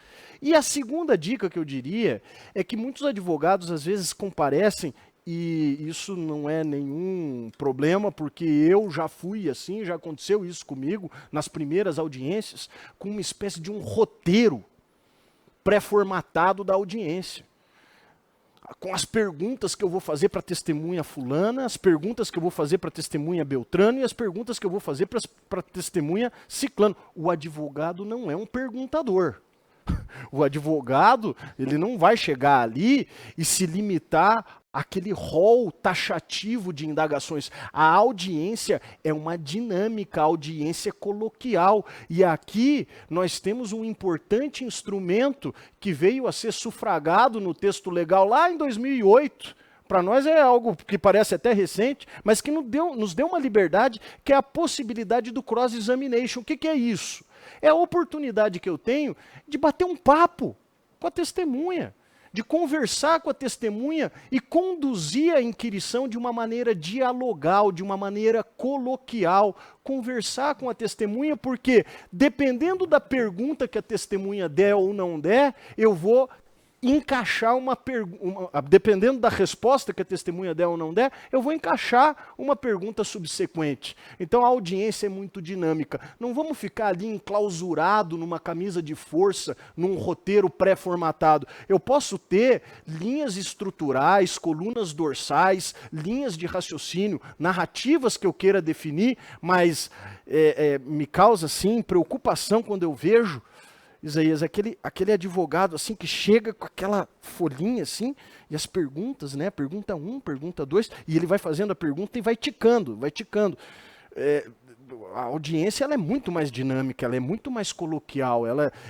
E a segunda dica que eu diria é que muitos advogados às vezes comparecem, e isso não é nenhum problema, porque eu já fui assim, já aconteceu isso comigo nas primeiras audiências, com uma espécie de um roteiro pré-formatado da audiência. Com as perguntas que eu vou fazer para a testemunha fulana, as perguntas que eu vou fazer para a testemunha Beltrano e as perguntas que eu vou fazer para a testemunha Ciclano. O advogado não é um perguntador. O advogado, ele não vai chegar ali e se limitar àquele rol taxativo de indagações. A audiência é uma dinâmica, a audiência é coloquial. E aqui nós temos um importante instrumento que veio a ser sufragado no texto legal lá em 2008. Para nós é algo que parece até recente, mas que nos deu uma liberdade, que é a possibilidade do cross-examination. O que é isso? É a oportunidade que eu tenho de bater um papo com a testemunha, de conversar com a testemunha e conduzir a inquirição de uma maneira dialogal, de uma maneira coloquial. Conversar com a testemunha, porque dependendo da pergunta que a testemunha der ou não der, eu vou encaixar uma pergunta, dependendo da resposta que a testemunha der ou não der, eu vou encaixar uma pergunta subsequente. Então a audiência é muito dinâmica. Não vamos ficar ali enclausurado numa camisa de força, num roteiro pré-formatado. Eu posso ter linhas estruturais, colunas dorsais, linhas de raciocínio, narrativas que eu queira definir, mas me causa, sim, preocupação quando eu vejo Isaías, aquele advogado assim que chega com aquela folhinha assim, e as perguntas, né? Pergunta 1, pergunta 2, e ele vai fazendo a pergunta e vai ticando, vai ticando. A audiência ela é muito mais dinâmica, ela é muito mais coloquial,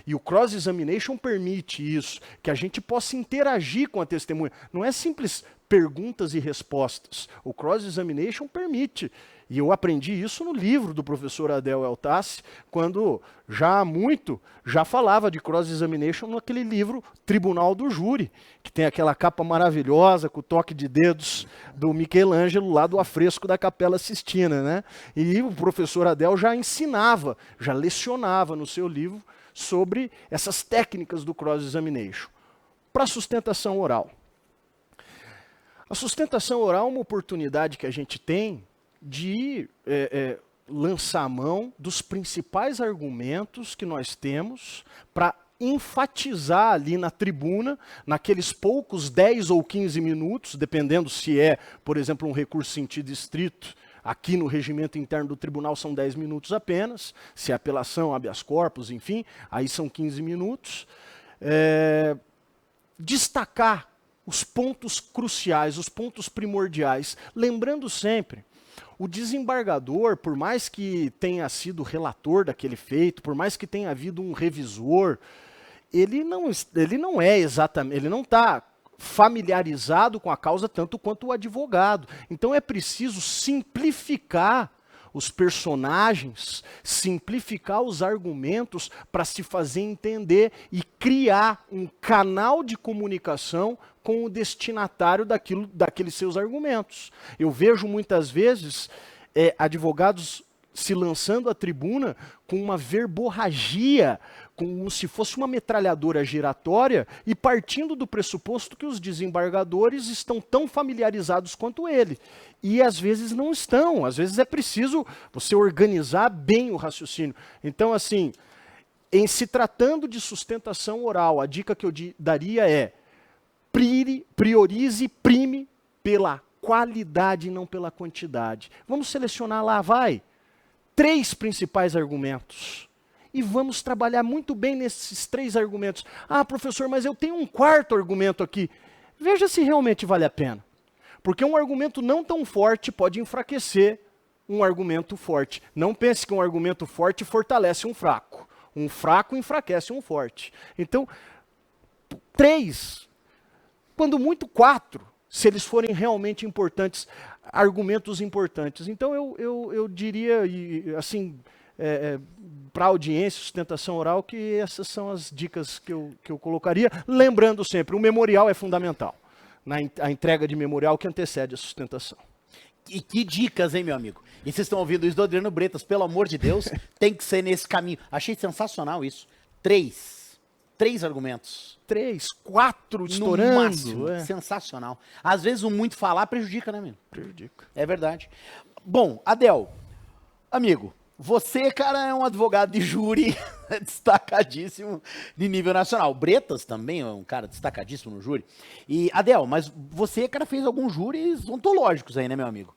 e o cross-examination permite isso, que a gente possa interagir com a testemunha. Não é simples perguntas e respostas. O cross-examination permite. E eu aprendi isso no livro do professor Adel Eltassi, quando já falava de cross-examination naquele livro Tribunal do Júri, que tem aquela capa maravilhosa com o toque de dedos do Michelangelo lá do afresco da Capela Sistina, né? E o professor Adel já ensinava, já lecionava no seu livro sobre essas técnicas do cross-examination. Para a sustentação oral. A sustentação oral é uma oportunidade que a gente tem de lançar mão dos principais argumentos que nós temos para enfatizar ali na tribuna, naqueles poucos 10 ou 15 minutos, dependendo se é, por exemplo, um recurso sentido estrito. Aqui no regimento interno do tribunal são 10 minutos apenas, se é apelação, habeas corpus, enfim, aí são 15 minutos. Destacar os pontos cruciais, os pontos primordiais, lembrando sempre, o desembargador, por mais que tenha sido relator daquele feito, por mais que tenha havido um revisor, ele não está familiarizado com a causa tanto quanto o advogado. Então é preciso simplificar os personagens, simplificar os argumentos para se fazer entender e criar um canal de comunicação com o destinatário daqueles seus argumentos. Eu vejo muitas vezes advogados se lançando à tribuna com uma verborragia, como se fosse uma metralhadora giratória e partindo do pressuposto que os desembargadores estão tão familiarizados quanto ele. E às vezes não estão, às vezes é preciso você organizar bem o raciocínio. Então, assim, em se tratando de sustentação oral, a dica que eu daria é priorize, prime pela qualidade e não pela quantidade. Vamos selecionar lá, 3 principais argumentos. E vamos trabalhar muito bem nesses 3 argumentos. Ah, professor, mas eu tenho um 4º argumento aqui. Veja se realmente vale a pena. Porque um argumento não tão forte pode enfraquecer um argumento forte. Não pense que um argumento forte fortalece um fraco. Um fraco enfraquece um forte. Então, 3, quando muito 4, se eles forem realmente importantes, argumentos importantes. Então eu diria, assim, para a audiência, sustentação oral, que essas são as dicas que eu colocaria. Lembrando sempre, o memorial é fundamental. A entrega de memorial que antecede a sustentação. E que dicas, hein, meu amigo? E vocês estão ouvindo isso do Adriano Bretas, pelo amor de Deus, tem que ser nesse caminho. Achei sensacional isso. 3 argumentos. 3, 4 No estourando. máximo. Sensacional. Às vezes o muito falar prejudica, né, amigo? Prejudica. É verdade. Bom, Adel, amigo, você, cara, é um advogado de júri destacadíssimo de nível nacional. Bretas também é um cara destacadíssimo no júri. E, Adel, mas você, cara, fez alguns júris ontológicos aí, né, meu amigo?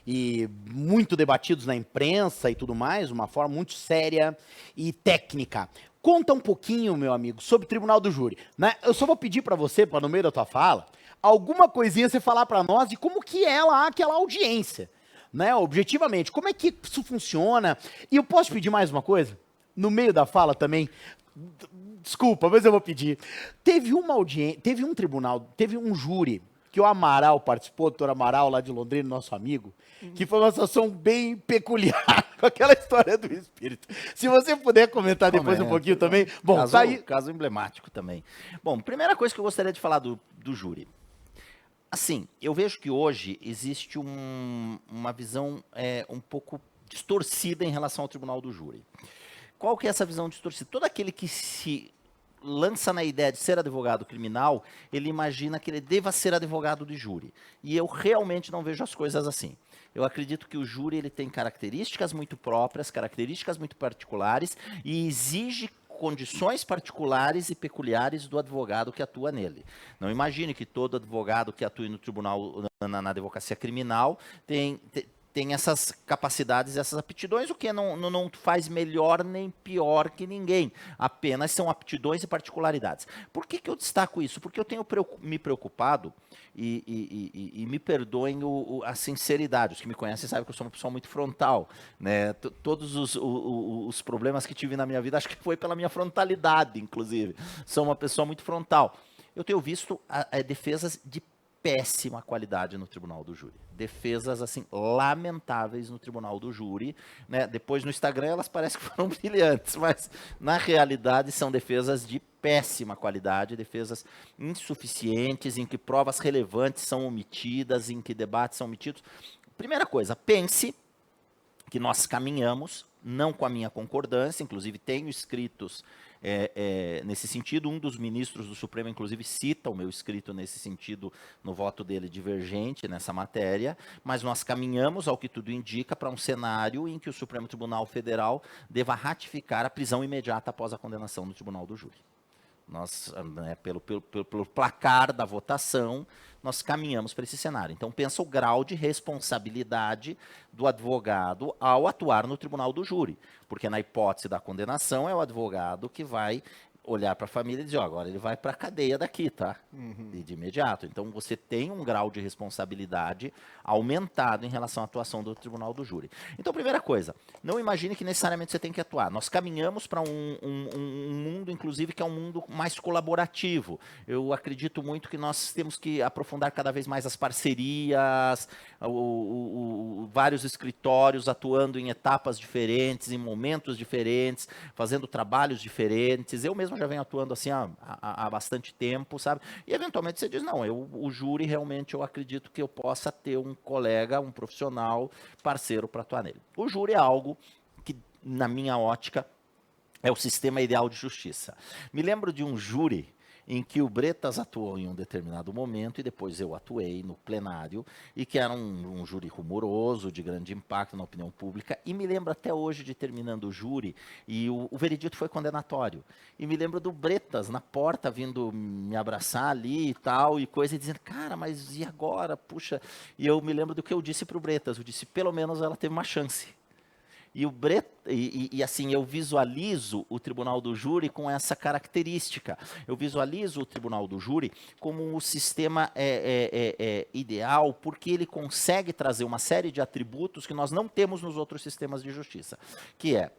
E muito debatidos na imprensa e tudo mais, uma forma muito séria e técnica. Conta um pouquinho, meu amigo, sobre o Tribunal do Júri, né? Eu só vou pedir para você, para no meio da tua fala, alguma coisinha você falar para nós de como que é lá aquela audiência, né? Objetivamente, como é que isso funciona? E eu posso pedir mais uma coisa? No meio da fala também, desculpa, mas eu vou pedir. Teve uma audiência, teve um tribunal, teve um júri que o Amaral participou, o doutor Amaral lá de Londrina, nosso amigo, que foi uma situação bem peculiar com aquela história do espírito. Se você puder comentar depois um pouquinho também. Bom, caso, tá aí. Caso emblemático também. Bom, primeira coisa que eu gostaria de falar do júri. Assim, eu vejo que hoje existe uma visão um pouco distorcida em relação ao Tribunal do Júri. Qual que é essa visão distorcida? Todo aquele que se lança na ideia de ser advogado criminal, ele imagina que ele deva ser advogado de júri. E eu realmente não vejo as coisas assim. Eu acredito que o júri ele tem características muito próprias, características muito particulares e exige condições particulares e peculiares do advogado que atua nele. Não imagine que todo advogado que atua no tribunal, na advocacia criminal, tem essas capacidades, essas aptidões, o que não faz melhor nem pior que ninguém. Apenas são aptidões e particularidades. Por que eu destaco isso? Porque eu tenho me preocupado, e me perdoem a sinceridade. Os que me conhecem sabem que eu sou uma pessoa muito frontal. Né? Todos os problemas que tive na minha vida, acho que foi pela minha frontalidade, inclusive. Sou uma pessoa muito frontal. Eu tenho visto defesas de péssima qualidade no Tribunal do Júri. Defesas, assim, lamentáveis no Tribunal do Júri. Né? Depois, no Instagram, elas parecem que foram brilhantes, mas, na realidade, são defesas de péssima qualidade, defesas insuficientes, em que provas relevantes são omitidas, em que debates são omitidos. Primeira coisa, pense que nós caminhamos, não com a minha concordância, inclusive tenho escritos nesse sentido. Um dos ministros do Supremo, inclusive, cita o meu escrito nesse sentido, no voto dele divergente nessa matéria, mas nós caminhamos, ao que tudo indica, para um cenário em que o Supremo Tribunal Federal deva ratificar a prisão imediata após a condenação no Tribunal do Júri. Nós, pelo placar da votação, nós caminhamos para esse cenário. Então, pensa o grau de responsabilidade do advogado ao atuar no Tribunal do Júri. Porque, na hipótese da condenação, é o advogado que vai olhar para a família e dizer, agora ele vai para a cadeia daqui, tá? E de imediato. Então, você tem um grau de responsabilidade aumentado em relação à atuação do Tribunal do Júri. Então, primeira coisa, não imagine que necessariamente você tem que atuar. Nós caminhamos para um mundo, inclusive, que é um mundo mais colaborativo. Eu acredito muito que nós temos que aprofundar cada vez mais as parcerias, vários escritórios atuando em etapas diferentes, em momentos diferentes, fazendo trabalhos diferentes. Eu mesmo já venho atuando assim há bastante tempo, sabe? E eventualmente você diz, não, o júri realmente eu acredito que eu possa ter um colega, um profissional, parceiro para atuar nele. O júri é algo que, na minha ótica, é o sistema ideal de justiça. Me lembro de um júri em que o Bretas atuou em um determinado momento e depois eu atuei no plenário, e que era um júri rumoroso, de grande impacto na opinião pública, e me lembro até hoje de terminando o júri, e o veredito foi condenatório. E me lembro do Bretas na porta vindo me abraçar ali e tal, e coisa, e dizendo, cara, mas e agora? Puxa, e eu me lembro do que eu disse para o Bretas, eu disse, pelo menos ela teve uma chance. E assim, eu visualizo o Tribunal do Júri com essa característica. Eu visualizo o Tribunal do Júri como o sistema ideal, porque ele consegue trazer uma série de atributos que nós não temos nos outros sistemas de justiça, que é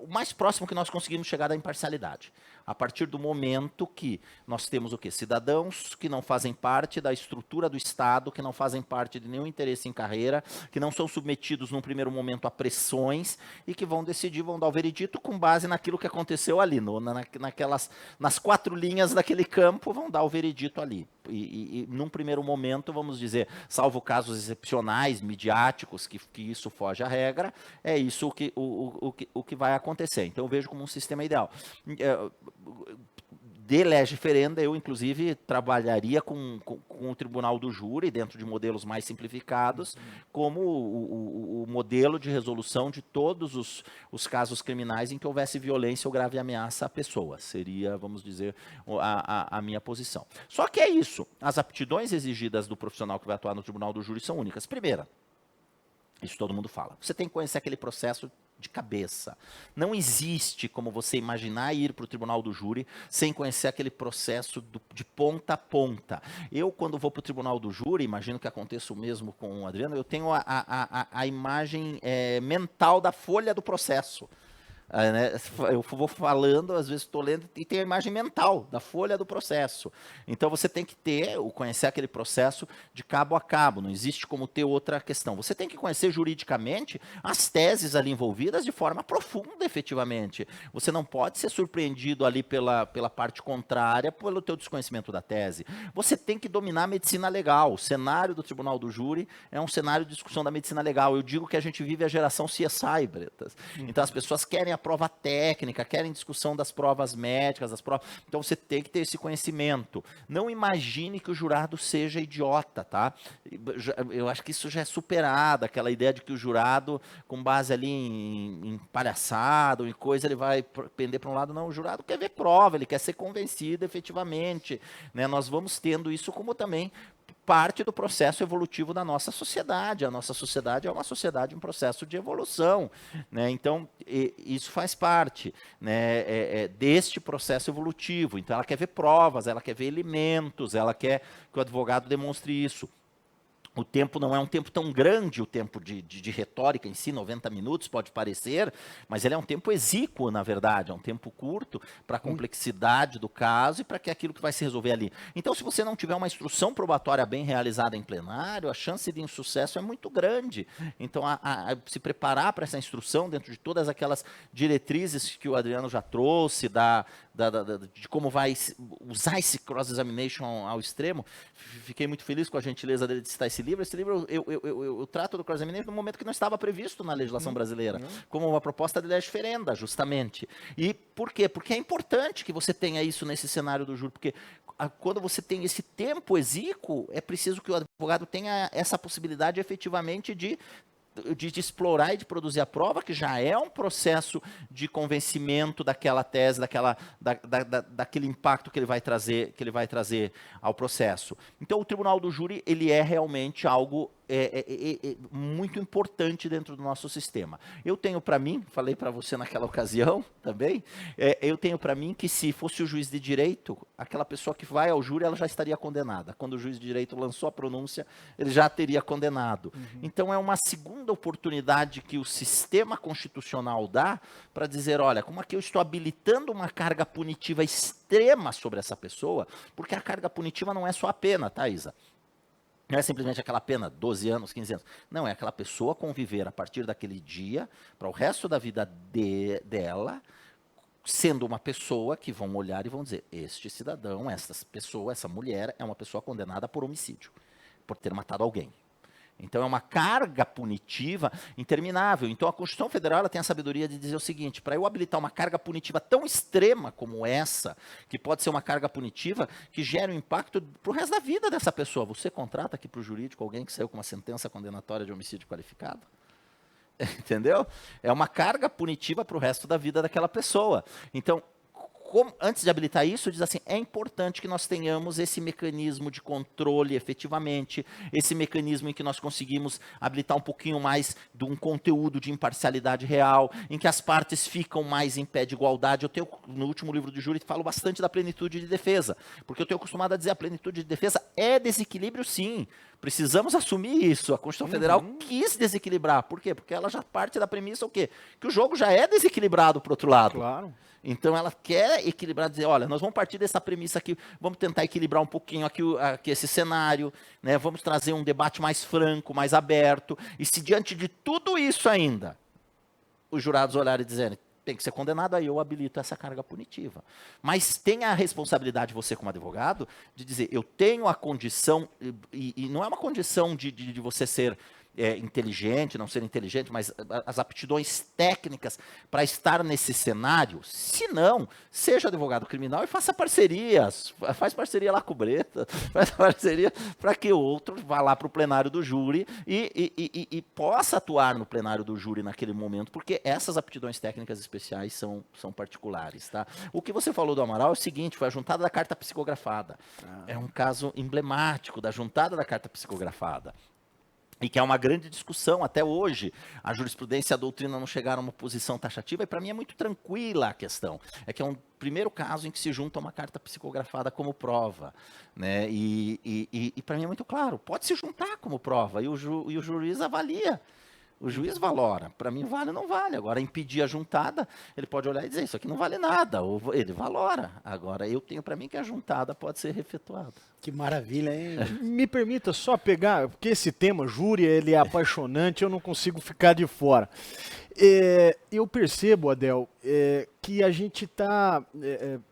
o mais próximo que nós conseguimos chegar da imparcialidade. A partir do momento que nós temos o quê? Cidadãos que não fazem parte da estrutura do Estado, que não fazem parte de nenhum interesse em carreira, que não são submetidos num primeiro momento a pressões e que vão decidir, vão dar o veredito com base naquilo que aconteceu ali, nas 4 linhas daquele campo, vão dar o veredito ali. E num primeiro momento, vamos dizer, salvo casos excepcionais, midiáticos, que isso foge à regra, é isso o que vai acontecer. Então eu vejo como um sistema ideal. De lege ferenda, eu inclusive trabalharia com o tribunal do júri, dentro de modelos mais simplificados, como o modelo de resolução de todos os casos criminais em que houvesse violência ou grave ameaça à pessoa. Seria, vamos dizer, a minha posição. Só que é isso, as aptidões exigidas do profissional que vai atuar no tribunal do júri são únicas. Primeira, isso todo mundo fala, você tem que conhecer aquele processo de cabeça. Não existe como você imaginar ir para o tribunal do júri sem conhecer aquele processo de ponta a ponta. Eu, quando vou para o tribunal do júri, imagino que aconteça o mesmo com o Adriano, eu tenho a imagem mental da folha do processo. Né? Eu vou falando, às vezes estou lendo e tem a imagem mental da folha do processo. Então você tem que conhecer aquele processo de cabo a cabo, não existe como ter outra questão. Você tem que conhecer juridicamente as teses ali envolvidas de forma profunda, efetivamente. Você não pode ser surpreendido ali pela parte contrária, pelo teu desconhecimento da tese. Você tem que dominar a medicina legal. O cenário do tribunal do júri é um cenário de discussão da medicina legal. Eu digo que a gente vive a geração CSI, Bretas. Então as pessoas querem a prova técnica, querem discussão das provas médicas, das provas. Então você tem que ter esse conhecimento. Não imagine que o jurado seja idiota, tá? Eu acho que isso já é superado, aquela ideia de que o jurado, com base ali em palhaçada ou em coisa, ele vai pender para um lado. Não, o jurado quer ver prova, ele quer ser convencido efetivamente. Né? Nós vamos tendo isso como também parte do processo evolutivo da nossa sociedade. A nossa sociedade é uma sociedade em processo de evolução, né? Então, isso faz parte, né, deste processo evolutivo. Então, ela quer ver provas, ela quer ver elementos, ela quer que o advogado demonstre isso. O tempo não é um tempo tão grande, o tempo de retórica em si, 90 minutos, pode parecer, mas ele é um tempo exíguo, na verdade, é um tempo curto para a complexidade do caso e para que aquilo que vai se resolver ali. Então, se você não tiver uma instrução probatória bem realizada em plenário, a chance de insucesso é muito grande. Então, se preparar para essa instrução dentro de todas aquelas diretrizes que o Adriano já trouxe, de como vai usar esse cross-examination ao extremo. Fiquei muito feliz com a gentileza dele de citar esse livro. Esse livro eu trato do cross-examination no momento que não estava previsto na legislação brasileira, como uma proposta de lege ferenda, justamente. E por quê? Porque é importante que você tenha isso nesse cenário do júri, porque quando você tem esse tempo exíguo, é preciso que o advogado tenha essa possibilidade efetivamente de explorar e de produzir a prova, que já é um processo de convencimento daquela tese, daquele impacto que ele vai trazer ao processo. Então, o tribunal do júri, ele é realmente algo muito importante dentro do nosso sistema. Eu tenho para mim, falei para você naquela ocasião também, eu tenho para mim que se fosse o juiz de direito, aquela pessoa que vai ao júri, ela já estaria condenada. Quando o juiz de direito lançou a pronúncia, ele já teria condenado. Então, é uma segunda oportunidade que o sistema constitucional dá para dizer, olha, como aqui eu estou habilitando uma carga punitiva extrema sobre essa pessoa, porque a carga punitiva não é só a pena, tá, Isa? Não é simplesmente aquela pena, 12 anos, 15 anos. Não, é aquela pessoa conviver a partir daquele dia, para o resto da vida dela, sendo uma pessoa que vão olhar e vão dizer, este cidadão, essa pessoa, essa mulher, é uma pessoa condenada por homicídio, por ter matado alguém. Então, é uma carga punitiva interminável. Então, a Constituição Federal ela tem a sabedoria de dizer o seguinte, para eu habilitar uma carga punitiva tão extrema como essa, que pode ser uma carga punitiva que gera um impacto para o resto da vida dessa pessoa. Você contrata aqui para o jurídico alguém que saiu com uma sentença condenatória de homicídio qualificado? Entendeu? É uma carga punitiva para o resto da vida daquela pessoa. Então, antes de habilitar isso, diz assim, é importante que nós tenhamos esse mecanismo de controle efetivamente, esse mecanismo em que nós conseguimos habilitar um pouquinho mais de um conteúdo de imparcialidade real, em que as partes ficam mais em pé de igualdade. Eu tenho, no último livro do júri, falo bastante da plenitude de defesa, porque eu tenho acostumado a dizer, a plenitude de defesa é desequilíbrio sim, Precisamos assumir isso. A Constituição Federal quis desequilibrar. Por quê? Porque ela já parte da premissa o quê? Que o jogo já é desequilibrado para o outro lado. Claro. Então ela quer equilibrar, dizer, olha, nós vamos partir dessa premissa aqui, vamos tentar equilibrar um pouquinho aqui esse cenário, né? Vamos trazer um debate mais franco, mais aberto, e se diante de tudo isso ainda, os jurados olharem e dizerem, tem que ser condenado, aí eu habilito essa carga punitiva. Mas tem a responsabilidade, você como advogado, de dizer, eu tenho a condição, e não é uma condição de você ser inteligente, não ser inteligente, mas as aptidões técnicas para estar nesse cenário. Se não, seja advogado criminal e faça parcerias, faz parceria lá com o Breta, faz parceria para que o outro vá lá para o plenário do júri e possa atuar no plenário do júri naquele momento, porque essas aptidões técnicas especiais são particulares. Tá? O que você falou do Amaral é o seguinte, foi a juntada da carta psicografada. É um caso emblemático da juntada da carta psicografada. E que é uma grande discussão até hoje. A jurisprudência e a doutrina não chegaram a uma posição taxativa, e para mim é muito tranquila a questão. É que é um primeiro caso em que se junta uma carta psicografada como prova. Né? E para mim é muito claro, pode se juntar como prova, e o juiz avalia. O juiz valora. Para mim vale ou não vale. Agora, impedir a juntada, ele pode olhar e dizer, isso aqui não vale nada. Ou ele valora. Agora, eu tenho para mim que a juntada pode ser refetuada. Que maravilha, hein? Me permita só pegar, porque esse tema, júri, ele é apaixonante, eu não consigo ficar de fora. Eu percebo, Adel, que a gente está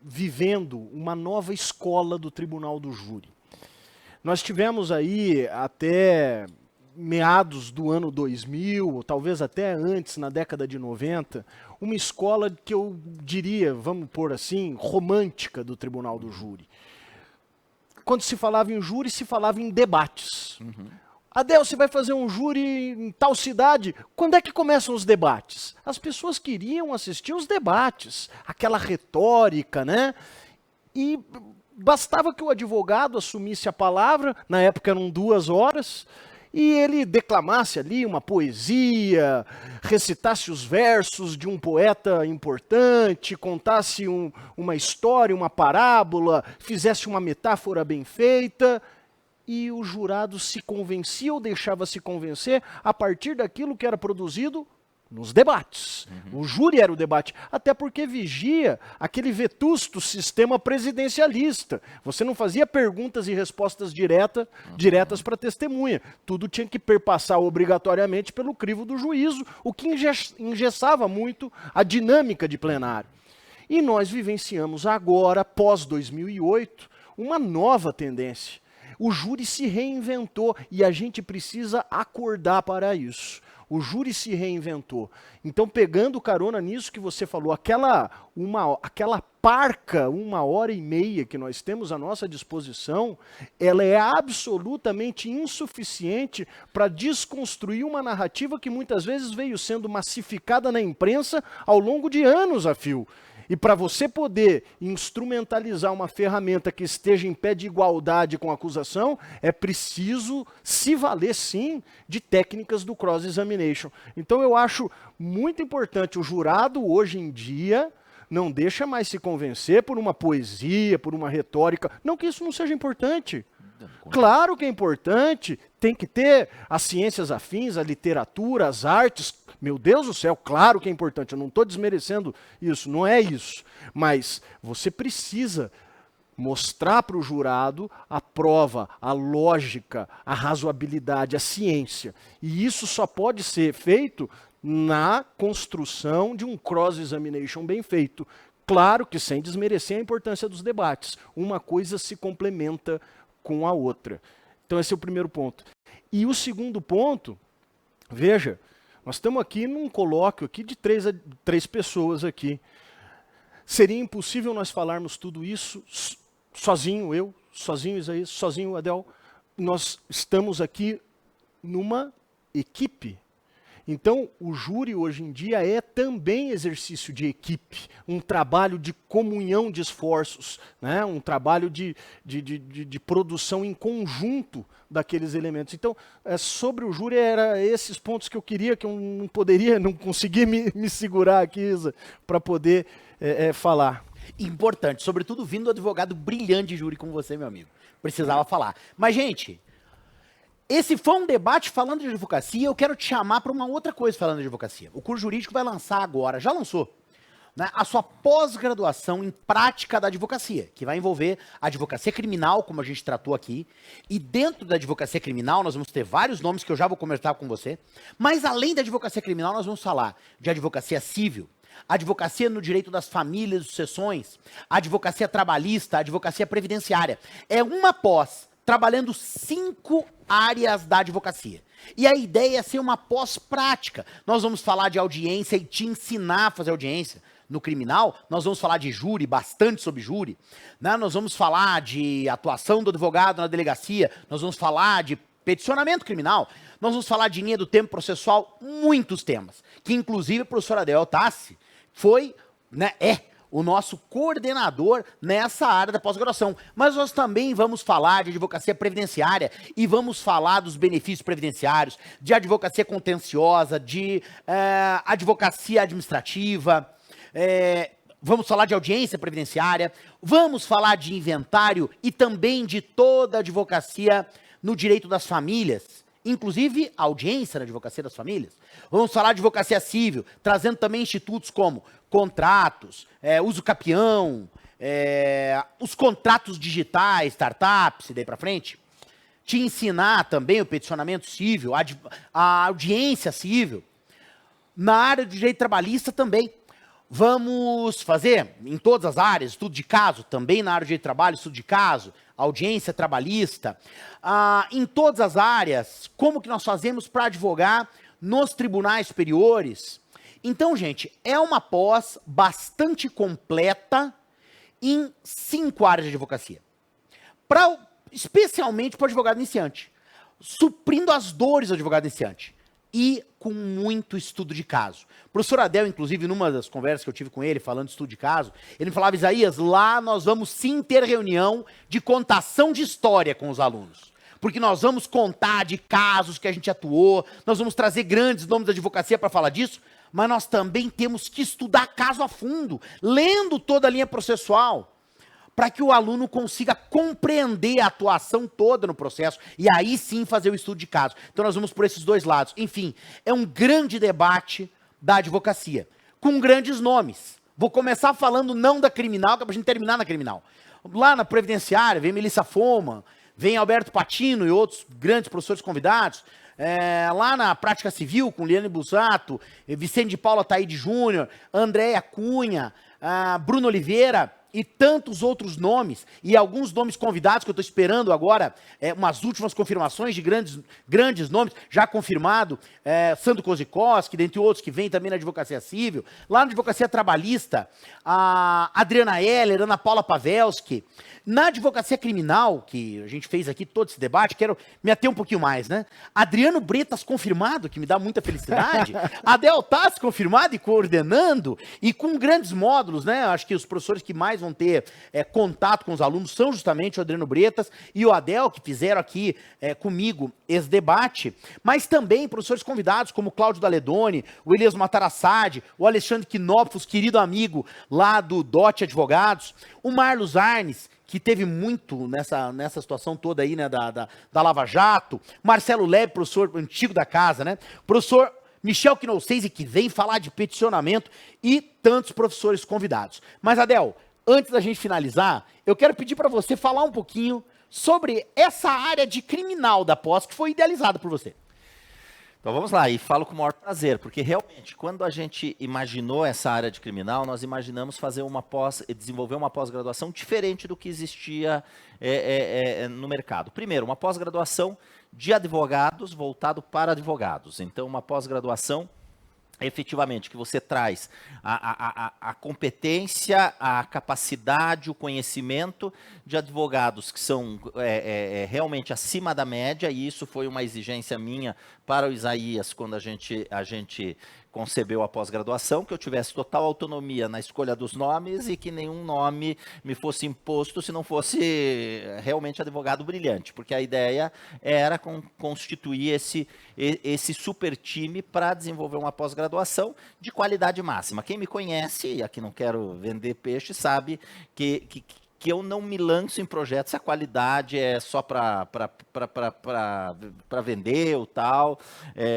vivendo uma nova escola do Tribunal do Júri. Nós tivemos aí até meados do ano 2000, ou talvez até antes, na década de 90, uma escola que eu diria, vamos pôr assim, romântica do Tribunal do Júri. Quando se falava em júri, se falava em debates. Adel, você vai fazer um júri em tal cidade, quando é que começam os debates? As pessoas queriam assistir os debates, aquela retórica, né? E bastava que o advogado assumisse a palavra, na época eram 2 horas, e ele declamasse ali uma poesia, recitasse os versos de um poeta importante, contasse uma história, uma parábola, fizesse uma metáfora bem feita, e o jurado se convencia ou deixava se convencer a partir daquilo que era produzido nos debates. O júri era o debate, até porque vigia aquele vetusto sistema presidencialista. Você não fazia perguntas e respostas diretas para a testemunha. Tudo tinha que perpassar obrigatoriamente pelo crivo do juízo, o que engessava muito a dinâmica de plenário. E nós vivenciamos agora, pós 2008, uma nova tendência. O júri se reinventou e a gente precisa acordar para isso. O júri se reinventou. Então, pegando carona nisso que você falou, aquela parca 1h30 que nós temos à nossa disposição, ela é absolutamente insuficiente para desconstruir uma narrativa que muitas vezes veio sendo massificada na imprensa ao longo de anos a fio. E para você poder instrumentalizar uma ferramenta que esteja em pé de igualdade com a acusação, é preciso se valer, sim, de técnicas do cross-examination. Então eu acho muito importante, o jurado hoje em dia não deixa mais se convencer por uma poesia, por uma retórica. Não que isso não seja importante. Claro que é importante, tem que ter as ciências afins, a literatura, as artes. Meu Deus do céu, claro que é importante, eu não estou desmerecendo isso, não é isso. Mas você precisa mostrar para o jurado a prova, a lógica, a razoabilidade, a ciência. E isso só pode ser feito na construção de um cross-examination bem feito. Claro que sem desmerecer a importância dos debates. Uma coisa se complementa com a outra. Então esse é o primeiro ponto. E o segundo ponto, veja, nós estamos aqui num colóquio aqui de três pessoas aqui. Seria impossível nós falarmos tudo isso sozinho, eu, sozinho Isaías, sozinho Adel. Nós estamos aqui numa equipe. Então, o júri hoje em dia é também exercício de equipe, um trabalho de comunhão de esforços, né? Um trabalho de produção em conjunto daqueles elementos. Então, sobre o júri, era esses pontos que eu queria, que eu não conseguia me segurar aqui, Isa, para poder falar. Importante, sobretudo vindo do advogado brilhante de júri como você, meu amigo. Precisava falar. Mas, gente, esse foi um debate falando de advocacia, eu quero te chamar para uma outra coisa falando de advocacia. O curso jurídico vai lançar agora, já lançou, né, a sua pós-graduação em prática da advocacia, que vai envolver a advocacia criminal, como a gente tratou aqui, e dentro da advocacia criminal nós vamos ter vários nomes que eu já vou conversar com você, mas além da advocacia criminal nós vamos falar de advocacia civil, advocacia no direito das famílias e sucessões, advocacia trabalhista, advocacia previdenciária. É uma pós trabalhando 5 áreas da advocacia. E a ideia é ser uma pós-prática. Nós vamos falar de audiência e te ensinar a fazer audiência. No criminal, nós vamos falar de júri, bastante sobre júri, né? Nós vamos falar de atuação do advogado na delegacia, nós vamos falar de peticionamento criminal, nós vamos falar de linha do tempo processual, muitos temas, que inclusive o professor Adel Tassi foi, né, o nosso coordenador nessa área da pós-graduação. Mas nós também vamos falar de advocacia previdenciária e vamos falar dos benefícios previdenciários, de advocacia contenciosa, de advocacia administrativa, vamos falar de audiência previdenciária, vamos falar de inventário e também de toda a advocacia no direito das famílias, inclusive a audiência na advocacia das famílias. Vamos falar de advocacia civil, trazendo também institutos como contratos, uso capião, os contratos digitais, startups e daí para frente. Te ensinar também o peticionamento civil, a audiência civil. Na área do direito trabalhista também. Vamos fazer, em todas as áreas, estudo de caso, também na área de trabalho, estudo de caso, audiência trabalhista, em todas as áreas, como que nós fazemos para advogar nos tribunais superiores. Então, gente, é uma pós bastante completa em 5 áreas de advocacia. Especialmente para o advogado iniciante, suprindo as dores do advogado iniciante. E com muito estudo de caso. O professor Adel, inclusive, numa das conversas que eu tive com ele, falando de estudo de caso, ele me falava, Isaías, lá nós vamos sim ter reunião de contação de história com os alunos. Porque nós vamos contar de casos que a gente atuou, nós vamos trazer grandes nomes da advocacia para falar disso, mas nós também temos que estudar caso a fundo, lendo toda a linha processual, para que o aluno consiga compreender a atuação toda no processo e aí sim fazer o estudo de caso. Então nós vamos por esses dois lados. Enfim, é um grande debate da advocacia, com grandes nomes. Vou começar falando não da criminal, que é para a gente terminar na criminal. Lá na previdenciária vem Melissa Foma, vem Alberto Patino e outros grandes professores convidados. Lá na prática civil, com Liane Busato, Vicente de Paula Taide Júnior, Andréia Cunha, Bruno Oliveira e tantos outros nomes, e alguns nomes convidados que eu estou esperando agora, umas últimas confirmações de grandes nomes, já confirmado, Sandro Kozikowski, dentre outros que vem também na advocacia civil, lá na advocacia trabalhista, a Adriana Heller, Ana Paula Pavelski, na advocacia criminal, que a gente fez aqui todo esse debate, quero me ater um pouquinho mais, né? Adriano Bretas confirmado, que me dá muita felicidade, Adel Tassi confirmado e coordenando, e com grandes módulos, né? Acho que os professores que mais vão ter contato com os alunos são justamente o Adriano Bretas e o Adel, que fizeram aqui comigo esse debate, mas também professores convidados como o Cláudio Daledoni, o Elias Matarassade, o Alexandre Quinópolis, querido amigo lá do DOT Advogados, o Marlos Arnes, que teve muito nessa situação toda aí, né, da Lava Jato, Marcelo Lebe, professor antigo da casa, né, professor Michel Quinocese, que vem falar de peticionamento, e tantos professores convidados. Mas, Adel, antes da gente finalizar, eu quero pedir para você falar um pouquinho sobre essa área de criminal da pós que foi idealizada por você. Então vamos lá, e falo com o maior prazer, porque realmente, quando a gente imaginou essa área de criminal, nós imaginamos fazer desenvolver uma pós-graduação diferente do que existia no mercado. Primeiro, uma pós-graduação de advogados voltado para advogados. Então, uma pós-graduação efetivamente, que você traz a competência, a capacidade, o conhecimento de advogados que são realmente acima da média, e isso foi uma exigência minha para o Isaías quando a gente concebeu a pós-graduação, que eu tivesse total autonomia na escolha dos nomes e que nenhum nome me fosse imposto se não fosse realmente advogado brilhante, porque a ideia era constituir esse super time para desenvolver uma pós-graduação de qualidade máxima. Quem me conhece, e aqui não quero vender peixe, sabe que que eu não me lanço em projetos se a qualidade é só para vender ou tal.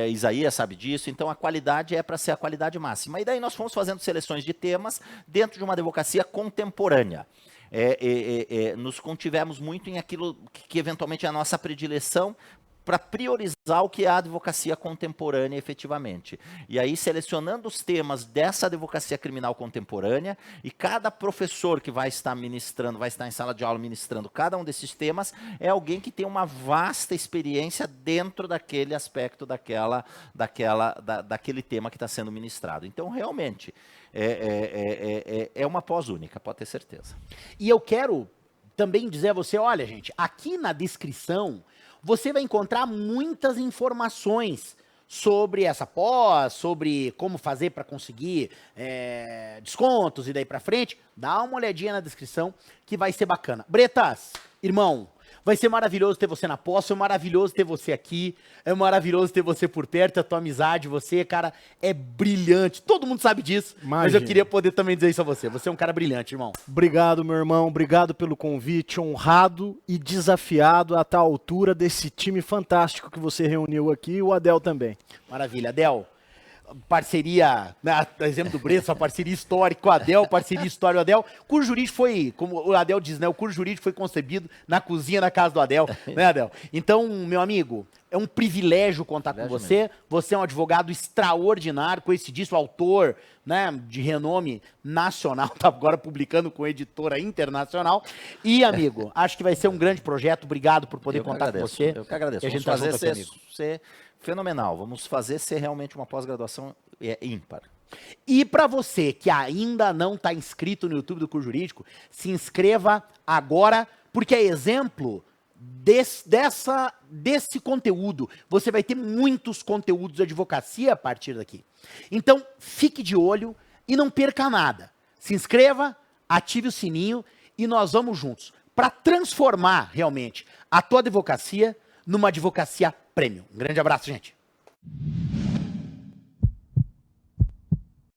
Isaías sabe disso. Então, a qualidade é para ser a qualidade máxima. E daí nós fomos fazendo seleções de temas dentro de uma advocacia contemporânea. Nos contivemos muito em aquilo que eventualmente é a nossa predileção para priorizar o que é a advocacia contemporânea efetivamente. E aí, selecionando os temas dessa advocacia criminal contemporânea, e cada professor que vai estar ministrando, vai estar em sala de aula ministrando cada um desses temas, é alguém que tem uma vasta experiência dentro daquele aspecto, daquele tema que está sendo ministrado. Então, realmente, é uma pós única, pode ter certeza. E eu quero também dizer a você, olha, gente, aqui na descrição você vai encontrar muitas informações sobre essa pós, sobre como fazer para conseguir descontos e daí para frente. Dá uma olhadinha na descrição que vai ser bacana. Bretas, irmão, vai ser maravilhoso ter você na pós, é maravilhoso ter você aqui, é maravilhoso ter você por perto, a tua amizade, você, cara, é brilhante. Todo mundo sabe disso, mas eu queria poder também dizer isso a você. Você é um cara brilhante, irmão. Obrigado, meu irmão. Obrigado pelo convite. Honrado e desafiado a estar à altura desse time fantástico que você reuniu aqui e o Adel também. Maravilha. Adel, parceria, né, exemplo do Bretas, a parceria histórica com o Adel, parceria histórica com o Adel. O curso jurídico foi, como o Adel diz, né, o curso jurídico foi concebido na cozinha na casa do Adel, né, Adel? Então, meu amigo, é um privilégio contar com você. Mesmo. Você é um advogado extraordinário, conhecidíssimo, autor, né, de renome nacional, tá agora publicando com editora internacional. E, amigo, acho que vai ser um grande projeto. Obrigado por poder contar com você. Eu que agradeço. E a gente vai fazer ser fenomenal. Vamos fazer ser realmente uma pós-graduação ímpar. E para você que ainda não está inscrito no YouTube do Curso Jurídico, se inscreva agora, porque é exemplo desse conteúdo. Você vai ter muitos conteúdos de advocacia a partir daqui. Então, fique de olho e não perca nada. Se inscreva, ative o sininho e nós vamos juntos para transformar realmente a tua advocacia numa advocacia premium. Um grande abraço, gente.